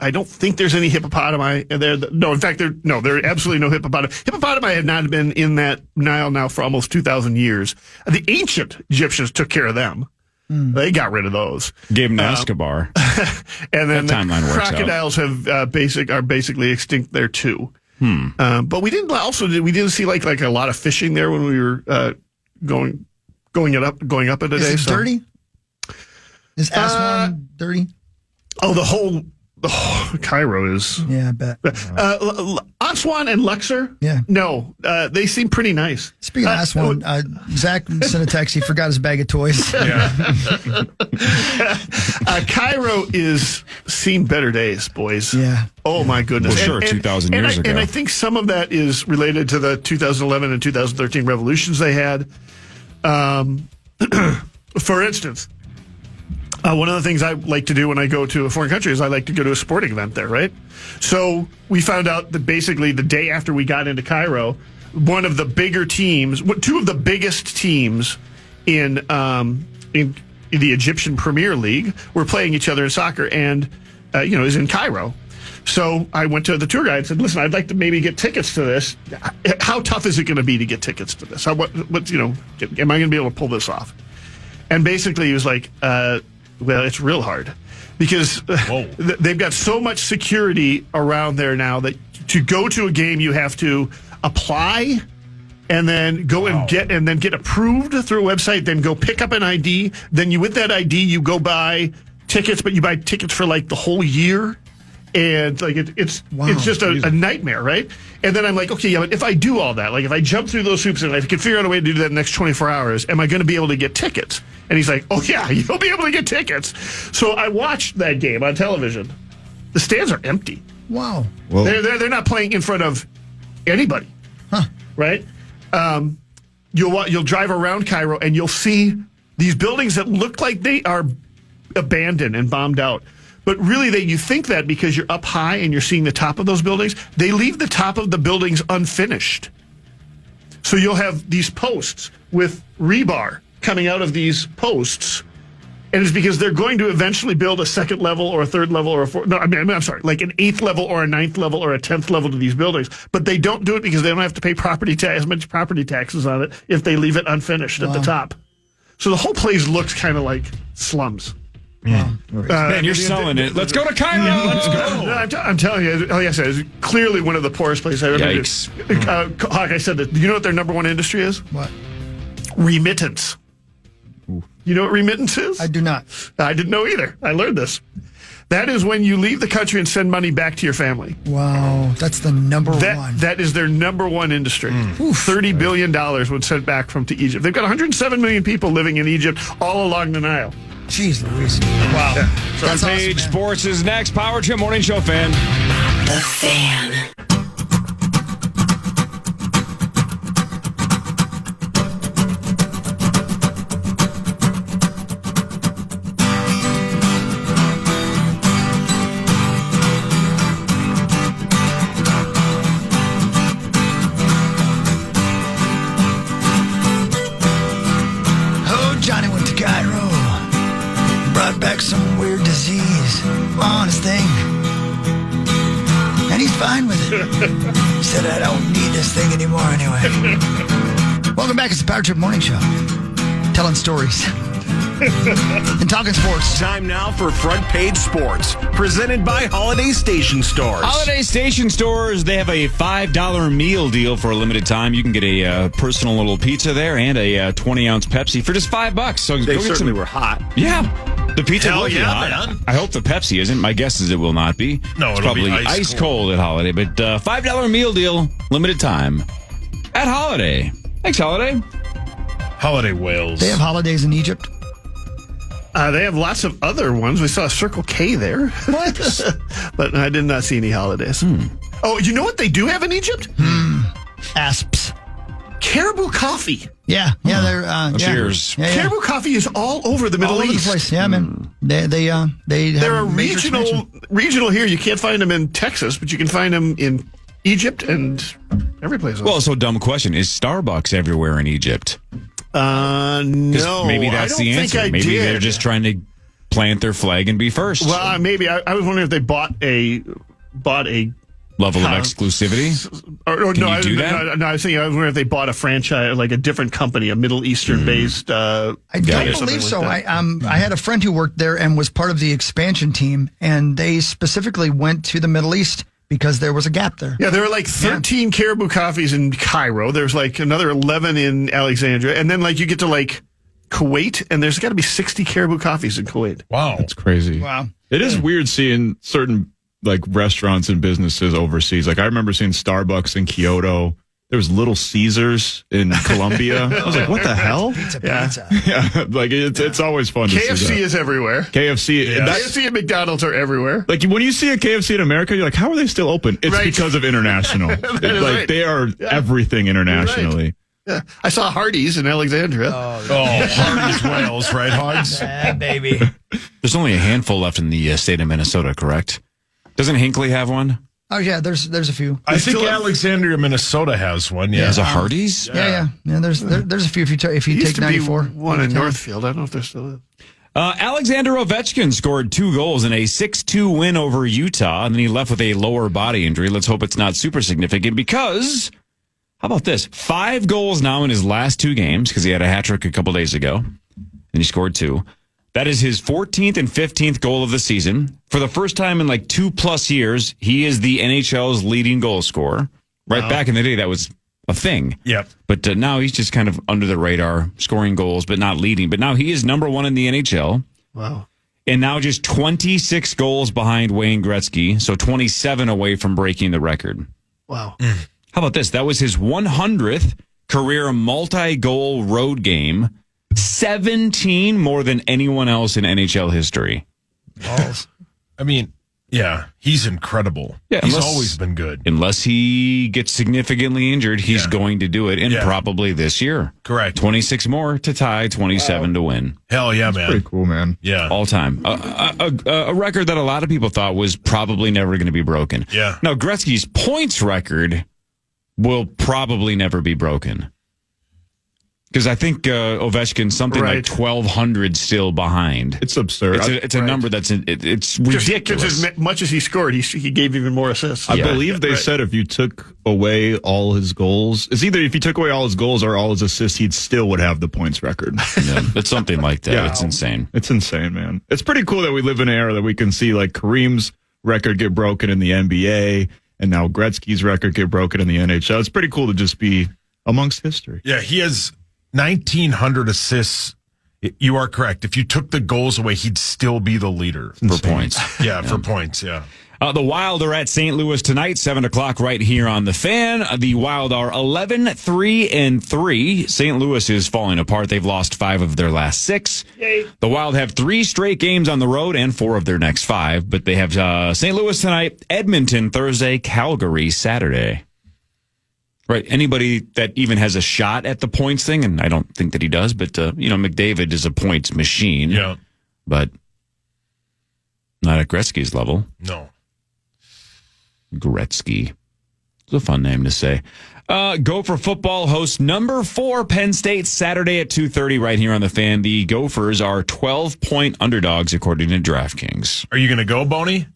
I don't think there's any hippopotami there. No, in fact, there are absolutely no hippopotami. Hippopotami have not been in that Nile now for almost 2,000 years. The ancient Egyptians took care of them. They got rid of those. Gave them to Escobar. And then That timeline works crocodiles have are basically extinct there too. But we didn't see like a lot of fishing there when we were going up it a day. Is it dirty? Is Aswan dirty? Oh, the whole Cairo is. Yeah, I bet. Aswan and Luxor? Yeah. No, they seem pretty nice. Speaking of Aswan, Zach sent a text. He forgot his bag of toys. Yeah. Cairo is seen better days, boys. Yeah. Oh, my goodness. Well, sure, 2,000 years ago. And I think some of that is related to the 2011 and 2013 revolutions they had. For instance, one of the things I like to do when I go to a foreign country is I like to go to a sporting event there, right? So we found out that basically the day after we got into Cairo, one of the bigger teams, two of the biggest teams in the Egyptian Premier League were playing each other in soccer, and is in Cairo. So I went to the tour guide and said, "Listen, I'd like to maybe get tickets to this. How tough is it going to be to get tickets to this? Am I going to be able to pull this off?" And basically he was like, well, it's real hard because they've got so much security around there now that to go to a game, you have to apply and then go and get approved through a website, then go pick up an ID. Then with that ID, you go buy tickets, but you buy tickets for like the whole year. And like it's just a nightmare, right? And then I'm like, okay, yeah, but if I do all that, like if I jump through those hoops and I can figure out a way to do that in the next 24 hours, am I going to be able to get tickets? And he's like, oh yeah, you'll be able to get tickets. So I watched that game on television. The stands are empty. Wow. Well, They're not playing in front of anybody, right? You'll drive around Cairo and you'll see these buildings that look like they are abandoned and bombed out. But really, you think that because you're up high and you're seeing the top of those buildings, they leave the top of the buildings unfinished. So you'll have these posts with rebar coming out of these posts, and it's because they're going to eventually build a second level or a third level or like an 8th level or a 9th level or a 10th level to these buildings. But they don't do it because they don't have to pay as much property taxes on it if they leave it unfinished at the top. So the whole place looks kind of like slums. Man, you're selling it. Let's go to Cairo. Let's go. I'm telling you, like I said, it's clearly one of the poorest places I've ever been. Yikes. Hawk, I said that. Do you know what their number one industry is? What? Remittance. You know what remittance is? I do not. I didn't know either. I learned this. That is when you leave the country and send money back to your family. Wow, that's the number one. That is their number one industry. $30 billion was sent back to Egypt. They've got 107 million people living in Egypt all along the Nile. Jeez Louise. Wow. Yeah. Front Page awesome, Sports is next. Power Trip Morning Show fan. The Fan. Oh, Johnny went to Cairo. Brought back some weird disease. Honest thing. And he's fine with it. He said, I don't need this thing anymore anyway. Welcome back. It's the Power Trip Morning Show. Telling stories. And talking sports. Time now for Front Page Sports, presented by Holiday Station Stores. Holiday Station Stores, they have a $5 meal deal for a limited time. You can get a personal little pizza there and a 20-ounce Pepsi for just $5. So They go get certainly some. were hot. Yeah. The pizza will be yeah, hot. man. I hope the Pepsi isn't. My guess is it will not be. No, it's it'll be probably ice cold at Holiday. But $5 meal deal, limited time at Holiday. Thanks, Holiday. Holiday Wales. They have holidays in Egypt. They have lots of other ones. We saw a Circle K there. What? But I did not see any holidays. Oh, you know what they do have in Egypt? Asps. Caribou coffee. Yeah, they're Cheers. Yeah, yeah. Caribou coffee is all over the Middle All over East. the place. Yeah, man. They have They're a major expansion. regional here. You can't find them in Texas, but you can find them in Egypt and every place else. Well, so dumb question. Is Starbucks everywhere in Egypt? 'Cause No. maybe that's I the don't answer. think I Maybe did. they're just trying to plant their flag and be first. Well, maybe I was wondering if they bought a Level of exclusivity. Or Can no, you do that? No, I was wondering if they bought a franchise, like a different company, a Middle Eastern based. I or don't something believe so. like that. I had a friend who worked there and was part of the expansion team, and they specifically went to the Middle East because there was a gap there. Yeah, there were like 13 Caribou coffees in Cairo. There's like another 11 in Alexandria, and then like you get to like Kuwait, and there's got to be 60 Caribou coffees in Kuwait. Wow. That's crazy. Wow. It is weird seeing certain like restaurants and businesses overseas. Like I remember seeing Starbucks in Kyoto. There was Little Caesars in Colombia. I was like, what the hell? Pizza. Yeah, like it's always fun to see KFC that. is everywhere. KFC. KFC and McDonald's are everywhere. Like when you see a KFC in America, you're like, how are they still open? It's Right. because of international. That is right. They are everything internationally. Yeah, I saw Hardee's in Alexandria. Oh, Hardy's Wales, right, Hogs? Yeah, baby. There's only a handful left in the state of Minnesota, correct? Doesn't Hinckley have one? Oh yeah, there's a few. I think Alexandria, Minnesota has one. Yeah. There's a Hardee's? Yeah. There's a few if you There take used to be 94. one in Northfield. I don't know if there still is. Alexander Ovechkin scored 2 goals in a 6-2 win over Utah, and then he left with a lower body injury. Let's hope it's not super significant because, how about this? 5 goals now in his last 2 games because he had a hat trick a couple days ago, and he scored 2. That is his 14th and 15th goal of the season. For the first time in like 2+ years, he is the NHL's leading goal scorer. Right back in the day, that was a thing. Yep. But now he's just kind of under the radar, scoring goals, but not leading. But now he is number 1 in the NHL. Wow. And now just 26 goals behind Wayne Gretzky, so 27 away from breaking the record. Wow. How about this? That was his 100th career multi-goal road game. 17 more than anyone else in NHL history. I mean, yeah, he's incredible. Yeah, he's unless- always been good. Unless he gets significantly injured, he's going to do it, and probably this year. Correct. 26 more to tie, 27 to win. Hell yeah, man. Pretty cool, man. Yeah. All time. A record that a lot of people thought was probably never going to be broken. Yeah. Now, Gretzky's points record will probably never be broken. Because I think Ovechkin's something like 1,200 still behind. It's absurd. It's a number that's it's ridiculous. Just as much as he scored, he gave even more assists. I believe they said if you took away all his goals, it's either if you took away all his goals or all his assists, he still would have the points record. Yeah, it's something like that. Yeah. It's insane. It's insane, man. It's pretty cool that we live in an era that we can see like Kareem's record get broken in the NBA and now Gretzky's record get broken in the NHL. It's pretty cool to just be amongst history. Yeah, he has 1,900 assists You are correct. If you took the goals away, he'd still be the leader. For points. Yeah, for points, yeah. The Wild are at St. Louis tonight, 7 o'clock right here on The Fan. The Wild are 11-3-3. St. Louis is falling apart. They've lost 5 of their last 6. Yay. The Wild have 3 straight games on the road and 4 of their next 5. But they have St. Louis tonight, Edmonton Thursday, Calgary Saturday. Right. Anybody that even has a shot at the points thing, and I don't think that he does, but, McDavid is a points machine. Yeah. But not at Gretzky's level. No. Gretzky. It's a fun name to say. Gopher football hosts number 4 Penn State Saturday at 2:30 right here on The Fan. The Gophers are 12-point underdogs according to DraftKings. Are you going to go, Boney?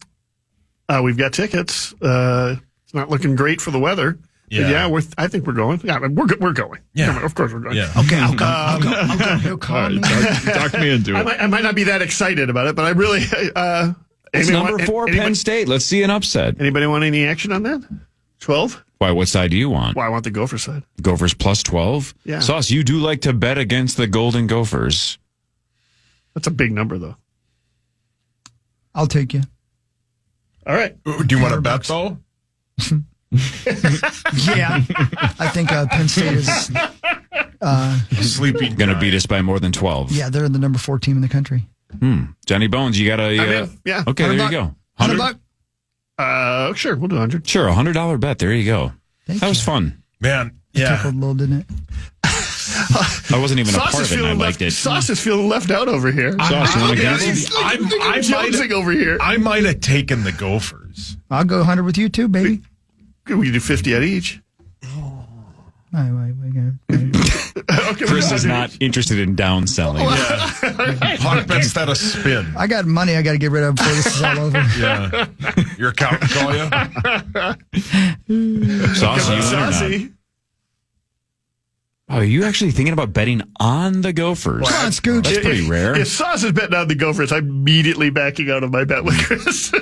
We've got tickets. It's not looking great for the weather. Yeah, But I think we're going. Yeah, we're going. Yeah, of course we're going. Yeah. Okay, I'll go. He'll call me. Talk me into it. I might not be that excited about it, but I really. It's number 4 Penn State. Let's see an upset. Anybody want any action on that? 12? Why? What side do you want? Well, I want the Gopher side. Gophers plus 12? Yeah. Sauce, you do like to bet against the Golden Gophers. That's a big number, though. I'll take you. All right. Do you want to bet, though? Yeah. I think Penn State is sleeping. Going to beat us by more than 12. Yeah, they're the number 4 team in the country. Johnny Bones, you got to. I'm in. Yeah. Okay, there you go. 100 $100? Sure, we'll do 100. Sure, $100 bet. There you go. That was fun. Man, It tickled a little, didn't it? I wasn't even a part of it, and I liked it. Sauce is feeling left out over here. Sauce, you want to gamble? I'm jonesing over here. I might have taken the Gophers. I'll go 100 with you too, baby. We can do 50 at each. Okay, Chris is not interested in downselling. Hawk bets that a spin. I got money I got to get rid of before this is all over. Yeah. Your accountant call you? Saucy, you in or not? Saucy. Oh, are you actually thinking about betting on the Gophers? Come on, Scooch. That's pretty rare. If Sauce is betting on the Gophers, I'm immediately backing out of my bet with Chris.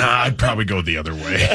I'd probably go the other way.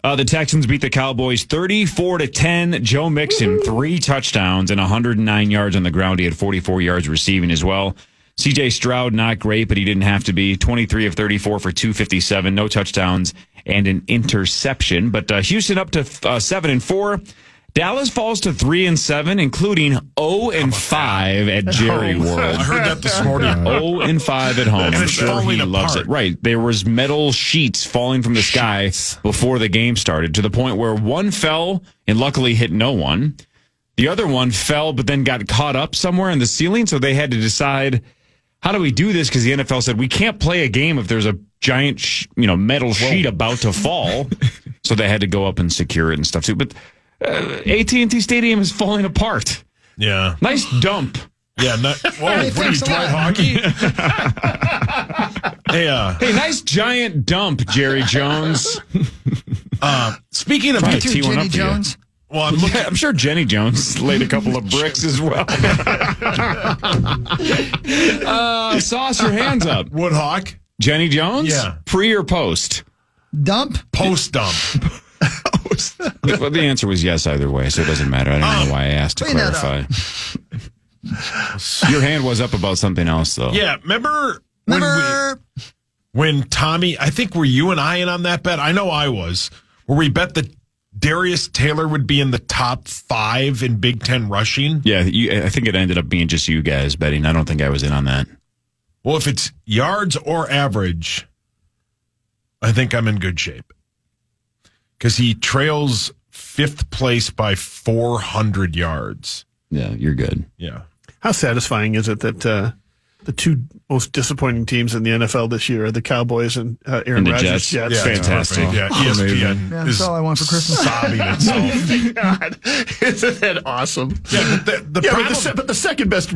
The Texans beat the Cowboys 34-10. Joe Mixon, 3 touchdowns and 109 yards on the ground. He had 44 yards receiving as well. C.J. Stroud, not great, but he didn't have to be. 23 of 34 for 257, no touchdowns and an interception. But Houston up to 7-4. Dallas falls to 3-7, including 0-5 at Jerry World. I heard that this morning. 0-5 at home. And I'm it's sure he falling loves apart. it. Right. There was metal sheets falling from the sky before the game started, to the point where one fell and luckily hit no one. The other one fell but then got caught up somewhere in the ceiling, so they had to decide, how do we do this? Because the NFL said, we can't play a game if there's a giant metal sheet about to fall. So they had to go up and secure it and stuff too. But AT&T Stadium is falling apart. Yeah. Nice dump. Yeah. What are you, Dwight Hockey? Hey, nice giant dump, Jerry Jones. Speaking of Jenny Jones. Well, I'm sure Jenny Jones laid a couple of bricks as well. Sauce, your hands up. Woodhawk. Jenny Jones? Yeah. Pre or post? Dump? Post dump. Well, the answer was yes either way, so it doesn't matter. I don't know why I asked to clarify. Your hand was up about something else, though. Yeah, remember when Tommy, I think were you and I in on that bet? I know I was, where we bet that Darius Taylor would be in the top 5 in Big Ten rushing. Yeah, I think it ended up being just you guys betting. I don't think I was in on that. Well, if it's yards or average, I think I'm in good shape. Because he trails 5th place by 400 yards. Yeah, you're good. Yeah. How satisfying is it that the 2 most disappointing teams in the NFL this year are the Cowboys and Aaron Rodgers' Jets? Yeah, fantastic. Yeah, ESPN Yeah, that's all I want for Christmas. sobbing itself. God, isn't that awesome? Yeah, but the problem, but the second best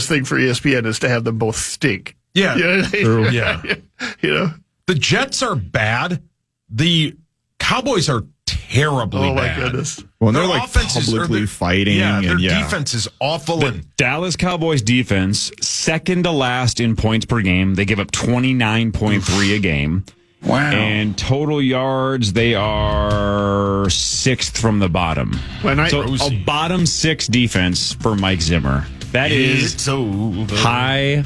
thing for ESPN is to have them both stink. Yeah, True. Yeah. The Jets are bad. The Cowboys are terribly bad. Oh, my goodness. Well, Their they're like offenses publicly fighting. Their defense is awful. The Dallas Cowboys defense, second to last in points per game. They give up 29.3 a game. Wow. And total yards, they are 6th from the bottom. So a bottom 6 defense for Mike Zimmer. That is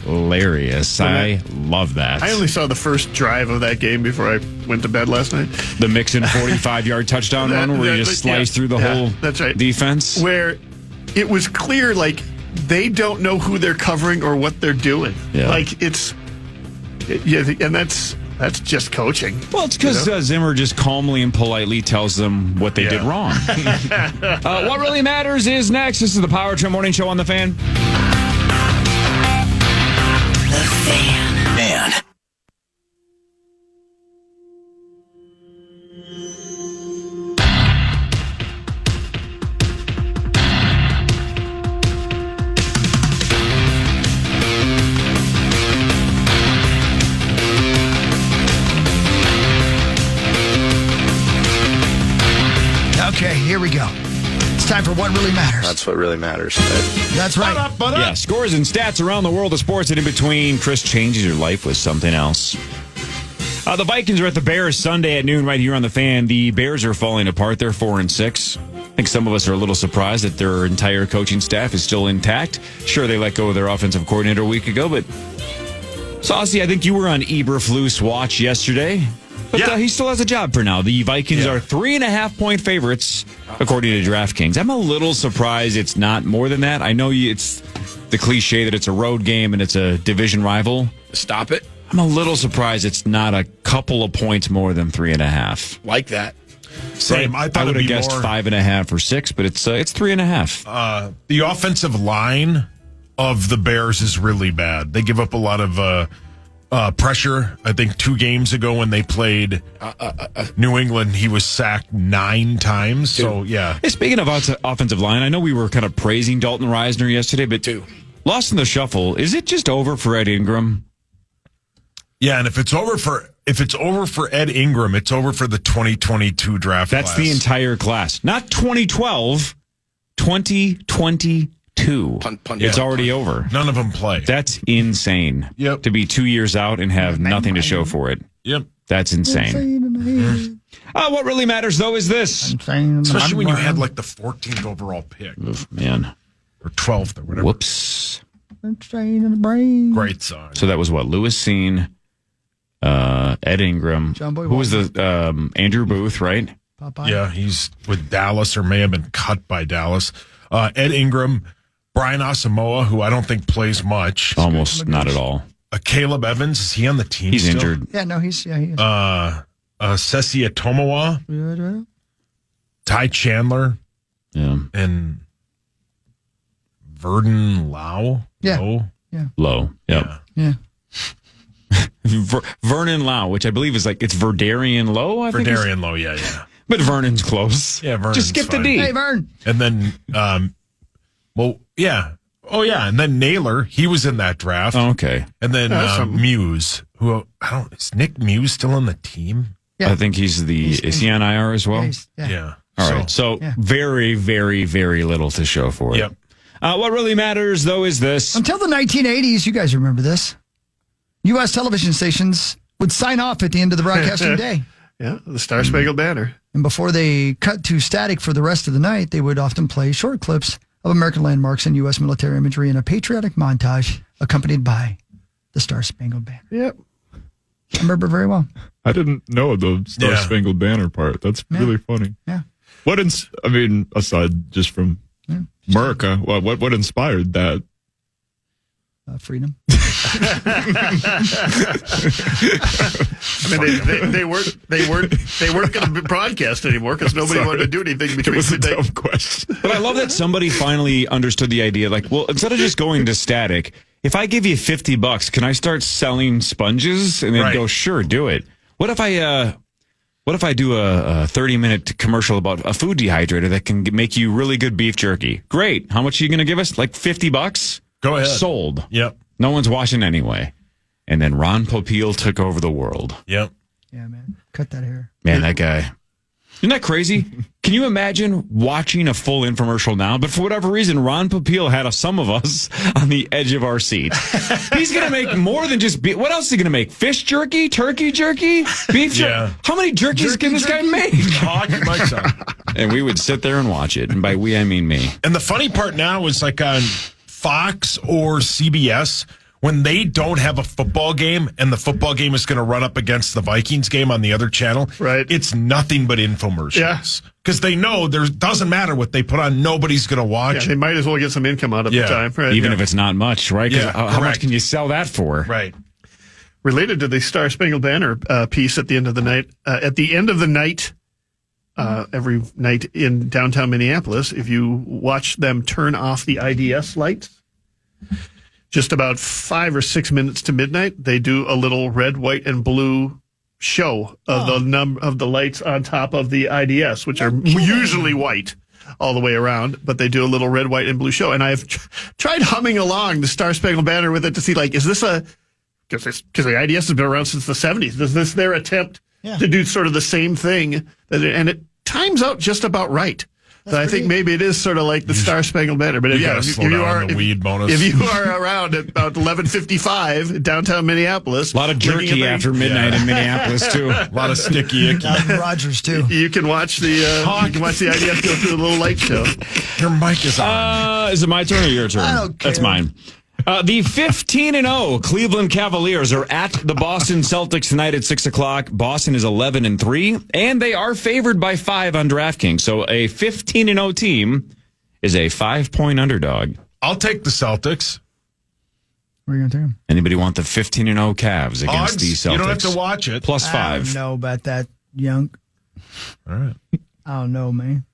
hilarious. I love that. I only saw the first drive of that game before I went to bed last night. The Mixon 45-yard touchdown run where you just slice through the whole defense. Where it was clear, like, they don't know who they're covering or what they're doing. Yeah. Like, and that's just coaching. Well, it's because Zimmer just calmly and politely tells them what they did wrong. What really matters is next. This is the Power Trip Morning Show on The Fan. The Fan. Man. Okay, here we go. It's time for What Really Matters. That's what really matters. That's right. Yeah, scores and stats around the world of sports, and in between, Chris changes your life with something else. The Vikings are at the Bears Sunday at noon right here on The Fan. The Bears are falling apart. They're 4-6. I think some of us are a little surprised that their entire coaching staff is still intact. Sure, they let go of their offensive coordinator a week ago, but Saucy, I think you were on Eberflus watch yesterday. But he still has a job for now. The Vikings are 3.5-point favorites, according to DraftKings. I'm a little surprised it's not more than that. I know it's the cliche that it's a road game and it's a division rival. Stop it. I'm a little surprised it's not a couple of points more than 3.5. Like that. Same. I would have guessed 5.5 or 6, but it's 3.5. The offensive line of the Bears is really bad. They give up a lot of pressure. I think 2 games ago when they played New England, he was sacked 9 times. So, yeah. Hey, speaking of offensive line, I know we were kind of praising Dalton Reisner yesterday, but lost in the shuffle. Is it just over for Ed Ingram? Yeah, and if it's over for Ed Ingram, it's over for the 2022 draft class. That's the entire class. Not 2012, 2022. It's already over. None of them play. That's insane. Yep. To be 2 years out and have nothing to show for it. Yep. That's insane. What really matters, though, is this. Especially when you had like the 14th overall pick. Man. Or 12th or whatever. Whoops. Great song. So that was what? Lewis Seen, Ed Ingram. Who was the Andrew Booth, right? Popeye. Yeah, he's with Dallas or may have been cut by Dallas. Ed Ingram, Brian Asamoah, who I don't think plays much. Almost not at all. Caleb Evans, is he on the team He's still? injured. Yeah, no, he is. Sesi Atomawa, Ty Chandler, and Verdon Lau. Yeah. Low. Yep. Yeah. Vernon Lau, which I believe is like, it's Verdarian Low, I think. Verdarian Low, yeah. But Vernon's close. Yeah, Vernon's just skip fine. the D. Hey, Vern. And then, and then Naylor, he was in that draft. Oh, okay. And then Muse, who is Nick Muse still on the team? Yeah. I think is he on IR as well? Yeah. All right. So very, very, very little to show for it. Yep. What really matters, though, is this. Until the 1980s, you guys remember this, U.S. television stations would sign off at the end of the broadcasting day. Yeah, the Star Spangled Banner. And before they cut to static for the rest of the night, they would often play short clips of American landmarks and U.S. military imagery in a patriotic montage accompanied by the Star Spangled Banner. Yep. I remember very well. I didn't know the Star Spangled Banner part. That's really funny. Yeah. Aside just from America, what inspired that? Freedom. I mean, they weren't going to broadcast anymore because nobody wanted to do anything between. It was a dumb question. But I love that somebody finally understood the idea. Like, well, instead of just going to static, if I give you $50, can I start selling sponges? And then go, sure, do it. What if I do a 30-minute commercial about a food dehydrator that can make you really good beef jerky? Great. How much are you going to give us? Like $50? Go ahead. Sold. Yep. No one's watching anyway. And then Ron Popeil took over the world. Yep. Yeah, man. Cut that hair. Man, that guy. Isn't that crazy? Can you imagine watching a full infomercial now? But for whatever reason, Ron Popeil had some of us on the edge of our seat. He's going to make more than just beef. What else is he going to make? Fish jerky? Turkey jerky? Beef jerky? Yeah. How many jerkies can this guy make? Hockey Mike's on. And we would sit there and watch it. And by we, I mean me. And the funny part now is like on Fox or CBS, when they don't have a football game and the football game is going to run up against the Vikings game on the other channel, right? It's nothing but infomercials. Yeah. Because they know there doesn't matter what they put on, nobody's going to watch. Yeah, they might as well get some income out of the time, right? Even if it's not much, right? 'Cause Yeah, how much can you sell that for? Right. Related to the Star Spangled Banner piece at the end of the night, every night in downtown Minneapolis, if you watch them turn off the IDS lights, just about 5 or 6 minutes to midnight, they do a little red, white, and blue show of the lights on top of the IDS, which are usually white all the way around, but they do a little red, white, and blue show. And I've tried humming along the Star Spangled Banner with it to see, like, is this because the IDS has been around since the 70s. Is this their attempt to do sort of the same thing? And it times out just about right. So I think maybe it is sort of like the Star Spangled Banner. But if you are around at about 11:55 downtown Minneapolis, a lot of jerky after midnight in Minneapolis too. A lot of sticky icky. Rogers too. You can watch the IDS go through the little light show. Your mic is on. Is it my turn or your turn? I don't care. That's mine. The 15-0 Cleveland Cavaliers are at the Boston Celtics tonight at 6:00. Boston is 11-3, and they are favored by 5 on DraftKings. So a 15-0 team is a 5-point underdog. I'll take the Celtics. Where are you going to take them? Anybody want the 15-0 Cavs against the Celtics? You don't have to watch it. +5. I don't know about that, Young. All right. I don't know, man.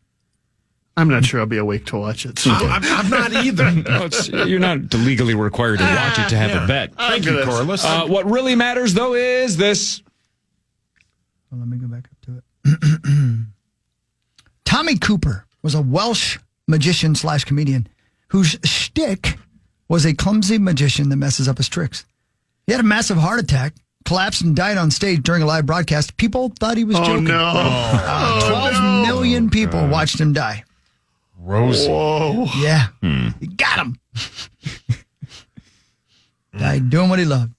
I'm not sure I'll be awake to watch it. So. I'm not either. No, you're not legally required to watch it to have a bet. Thank you, Corliss. What really matters, though, is this. Well, let me go back up to it. Tommy Cooper was a Welsh magician / comedian whose shtick was a clumsy magician that messes up his tricks. He had a massive heart attack, collapsed and died on stage during a live broadcast. People thought he was joking. No. 12 million people watched him die. Rosie. Whoa. Yeah. You got him. Died doing what he loved.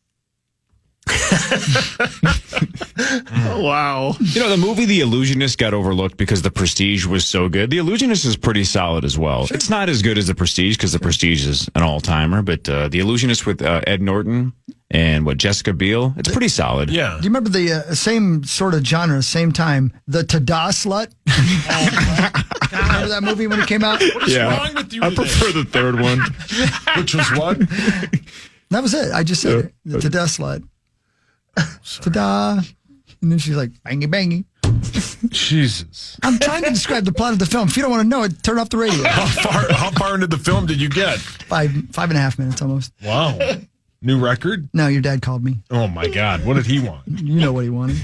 Oh, wow. You know, the movie The Illusionist got overlooked because The Prestige was so good. The Illusionist is pretty solid as well. Sure. It's not as good as The Prestige because The Prestige is an all-timer, but The Illusionist with Ed Norton and Jessica Biel, it's pretty solid. Yeah. Do you remember the same sort of genre, same time, the Tada Slut? Remember that movie when it came out? What is wrong with you I today? prefer the third one. Which was what? That was it. I just said it. The Tada Slut. Ta-da. And then she's like, bangy, bangy. Jesus. I'm trying to describe the plot of the film. If you don't want to know it, turn off the radio. How far into the film did you get? 5.5 minutes almost. Wow. New record? No, your dad called me. Oh, my God. What did he want? You know what he wanted.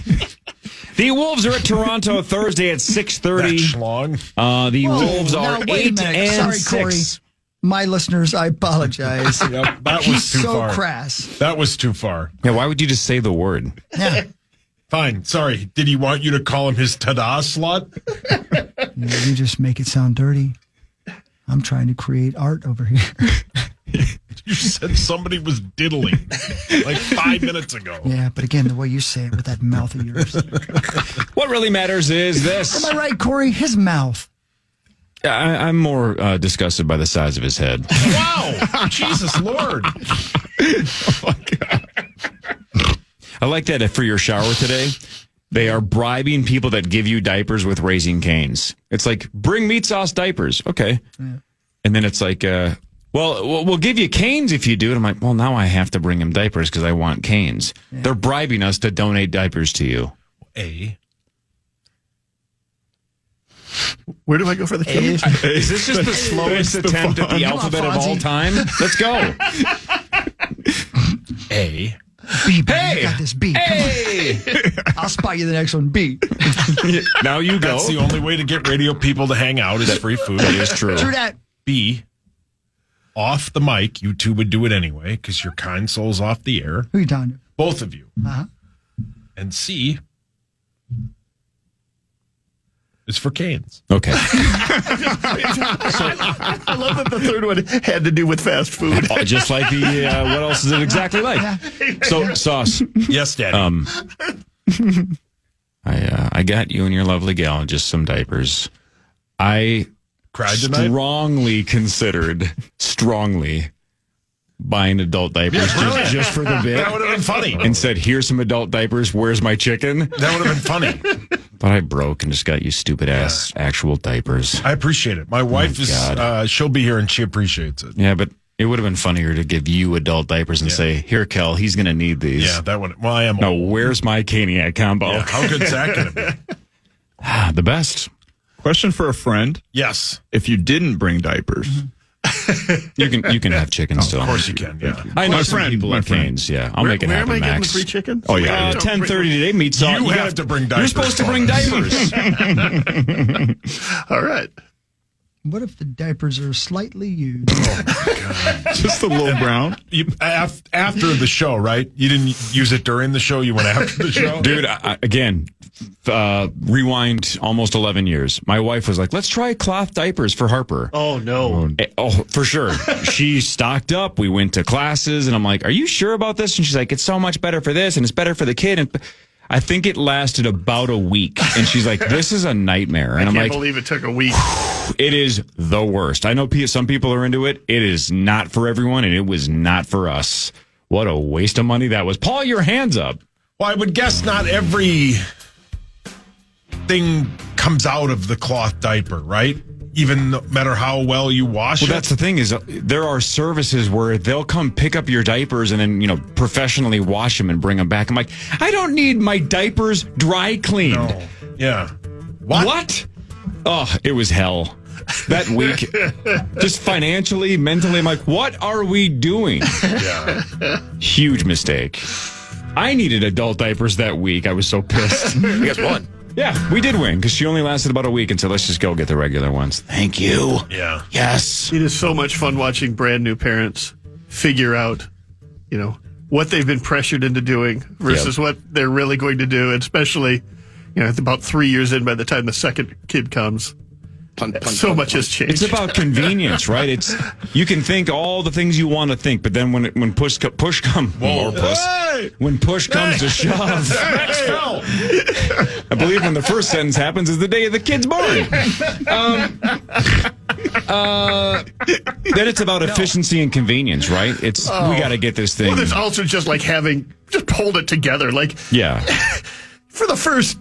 The Wolves are at Toronto Thursday at 6:30. That schlong. The Wolves are now, wait a minute. 8-6. Sorry, Corey. My listeners, I apologize. Yep, that was He's too so far. crass. That was too far. Yeah, why would you just say the word? Yeah. Fine. Sorry. Did he want you to call him his tada slut? You just make it sound dirty. I'm trying to create art over here. You said somebody was diddling like 5 minutes ago. Yeah, but again, the way you say it with that mouth of yours. What really matters is this. Am I right, Corey? His mouth. I'm more disgusted by the size of his head. Wow. Jesus Lord. Oh, my God. I like that for your shower today. They are bribing people that give you diapers with Raising Cane's. It's like, bring meat sauce diapers. Okay. Yeah. And then it's like, well, we'll give you Cane's if you do it. I'm like, well, now I have to bring him diapers because I want Cane's. Yeah. They're bribing us to donate diapers to you. Where do I go for the Cane's? Is this just the slowest attempt at the alphabet of all time? Let's go. A. B. Hey, you got this. B. Hey. Come on. I'll spot you the next one. B. Now you go. That's the only way to get radio people to hang out is free food. That is true. True that. B. Off the mic, you two would do it anyway because your kind soul's off the air. Who are you talking to? Both of you. Uh-huh. And C. is for Canes. Okay. I love that the third one had to do with fast food. Just like the what else is it exactly like? So, Sauce. Yes, Daddy. I got you and your lovely gal just some diapers. I Cried tonight? strongly considered buying adult diapers just for the bit. That would have been funny. And said, here's some adult diapers. Where's my chicken? That would have been funny. But I broke and just got you stupid ass actual diapers. I appreciate it. My wife is, she'll be here and she appreciates it. Yeah, but it would have been funnier to give you adult diapers and say, here, Kel, he's going to need these. Yeah, that would. Well, I am. No, where's my Caniac combo? Yeah, how good's that going to be? The best. Question for a friend. Yes. If you didn't bring diapers, You can have chicken still. Of course you can, yeah. I know My some friend, people my at friend. Canes, yeah. I'll make it Where happen, am I getting the Max. free chicken? Oh, yeah. 10:30 today, meat sauce. You have to bring diapers. You're supposed to bring diapers. All right. What if the diapers are slightly used? just a little brown. After the show, right? You didn't use it during the show. You went after the show, Dude, again, rewind almost 11 years. My wife was like, let's try cloth diapers for Harper. Oh, no. Oh, for sure. She stocked up. We went to classes, and I'm like, are you sure about this? And she's like, it's so much better for this, and it's better for the kid. And I think it lasted about a week. And she's like, this is a nightmare. And I I'm can't like, believe it took a week. it is the worst. I know some people are into it. It is not for everyone, and it was not for us. What a waste of money that was. Paul, your hands up. Well, I would guess not every thing comes out of the cloth diaper, right? Even no matter how well you wash it. Well, that's the thing is there are services where they'll come pick up your diapers and then, professionally wash them and bring them back. I'm like, I don't need my diapers dry cleaned. No. Yeah. What? Oh, it was hell. That week, just financially, mentally, I'm like, what are we doing? Yeah. Huge mistake. I needed adult diapers that week. I was so pissed. You guys won. Yeah, we did win because she only lasted about a week and said, let's just go get the regular ones. Thank you. Yeah. Yes. It is so much fun watching brand new parents figure out, what they've been pressured into doing versus what they're really going to do. And especially, about 3 years in by the time the second kid comes. So much has changed. It's about convenience, right? You can think all the things you want to think, but then when push comes, when push comes to shove, I believe when the first sentence happens is the day of the kid's born. Then it's about efficiency and convenience, right? We got to get this thing. Well, there's also just like just hold it together. Like, yeah. For the first,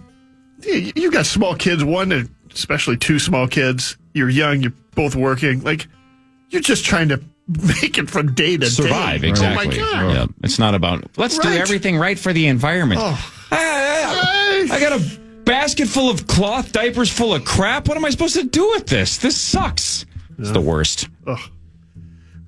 you got small kids, one and especially two small kids. You're young, you're both working. Like, you're just trying to make it from day to survive, day. exactly. Oh, my God. Yeah. It's not about, let's do everything right for the environment. I got a basket full of cloth diapers full of crap. What am I supposed to do with this? This sucks. It's the worst.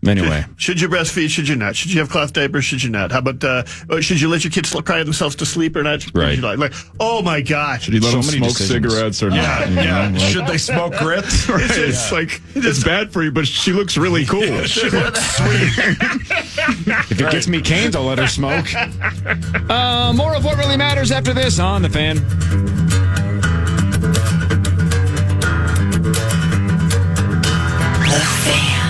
Anyway. Should you breastfeed? Should you not? Should you have cloth diapers? Should you not? How about, should you let your kids cry themselves to sleep or not? Right. Like, oh my gosh. Should you let them smoke cigarettes or not? Yeah. Should they smoke grits? Right. It's like, it's bad for you, but she looks really cool. She looks sweet. If it gets me Canes, I'll let her smoke. More of what really matters after this on The Fan. The Fan.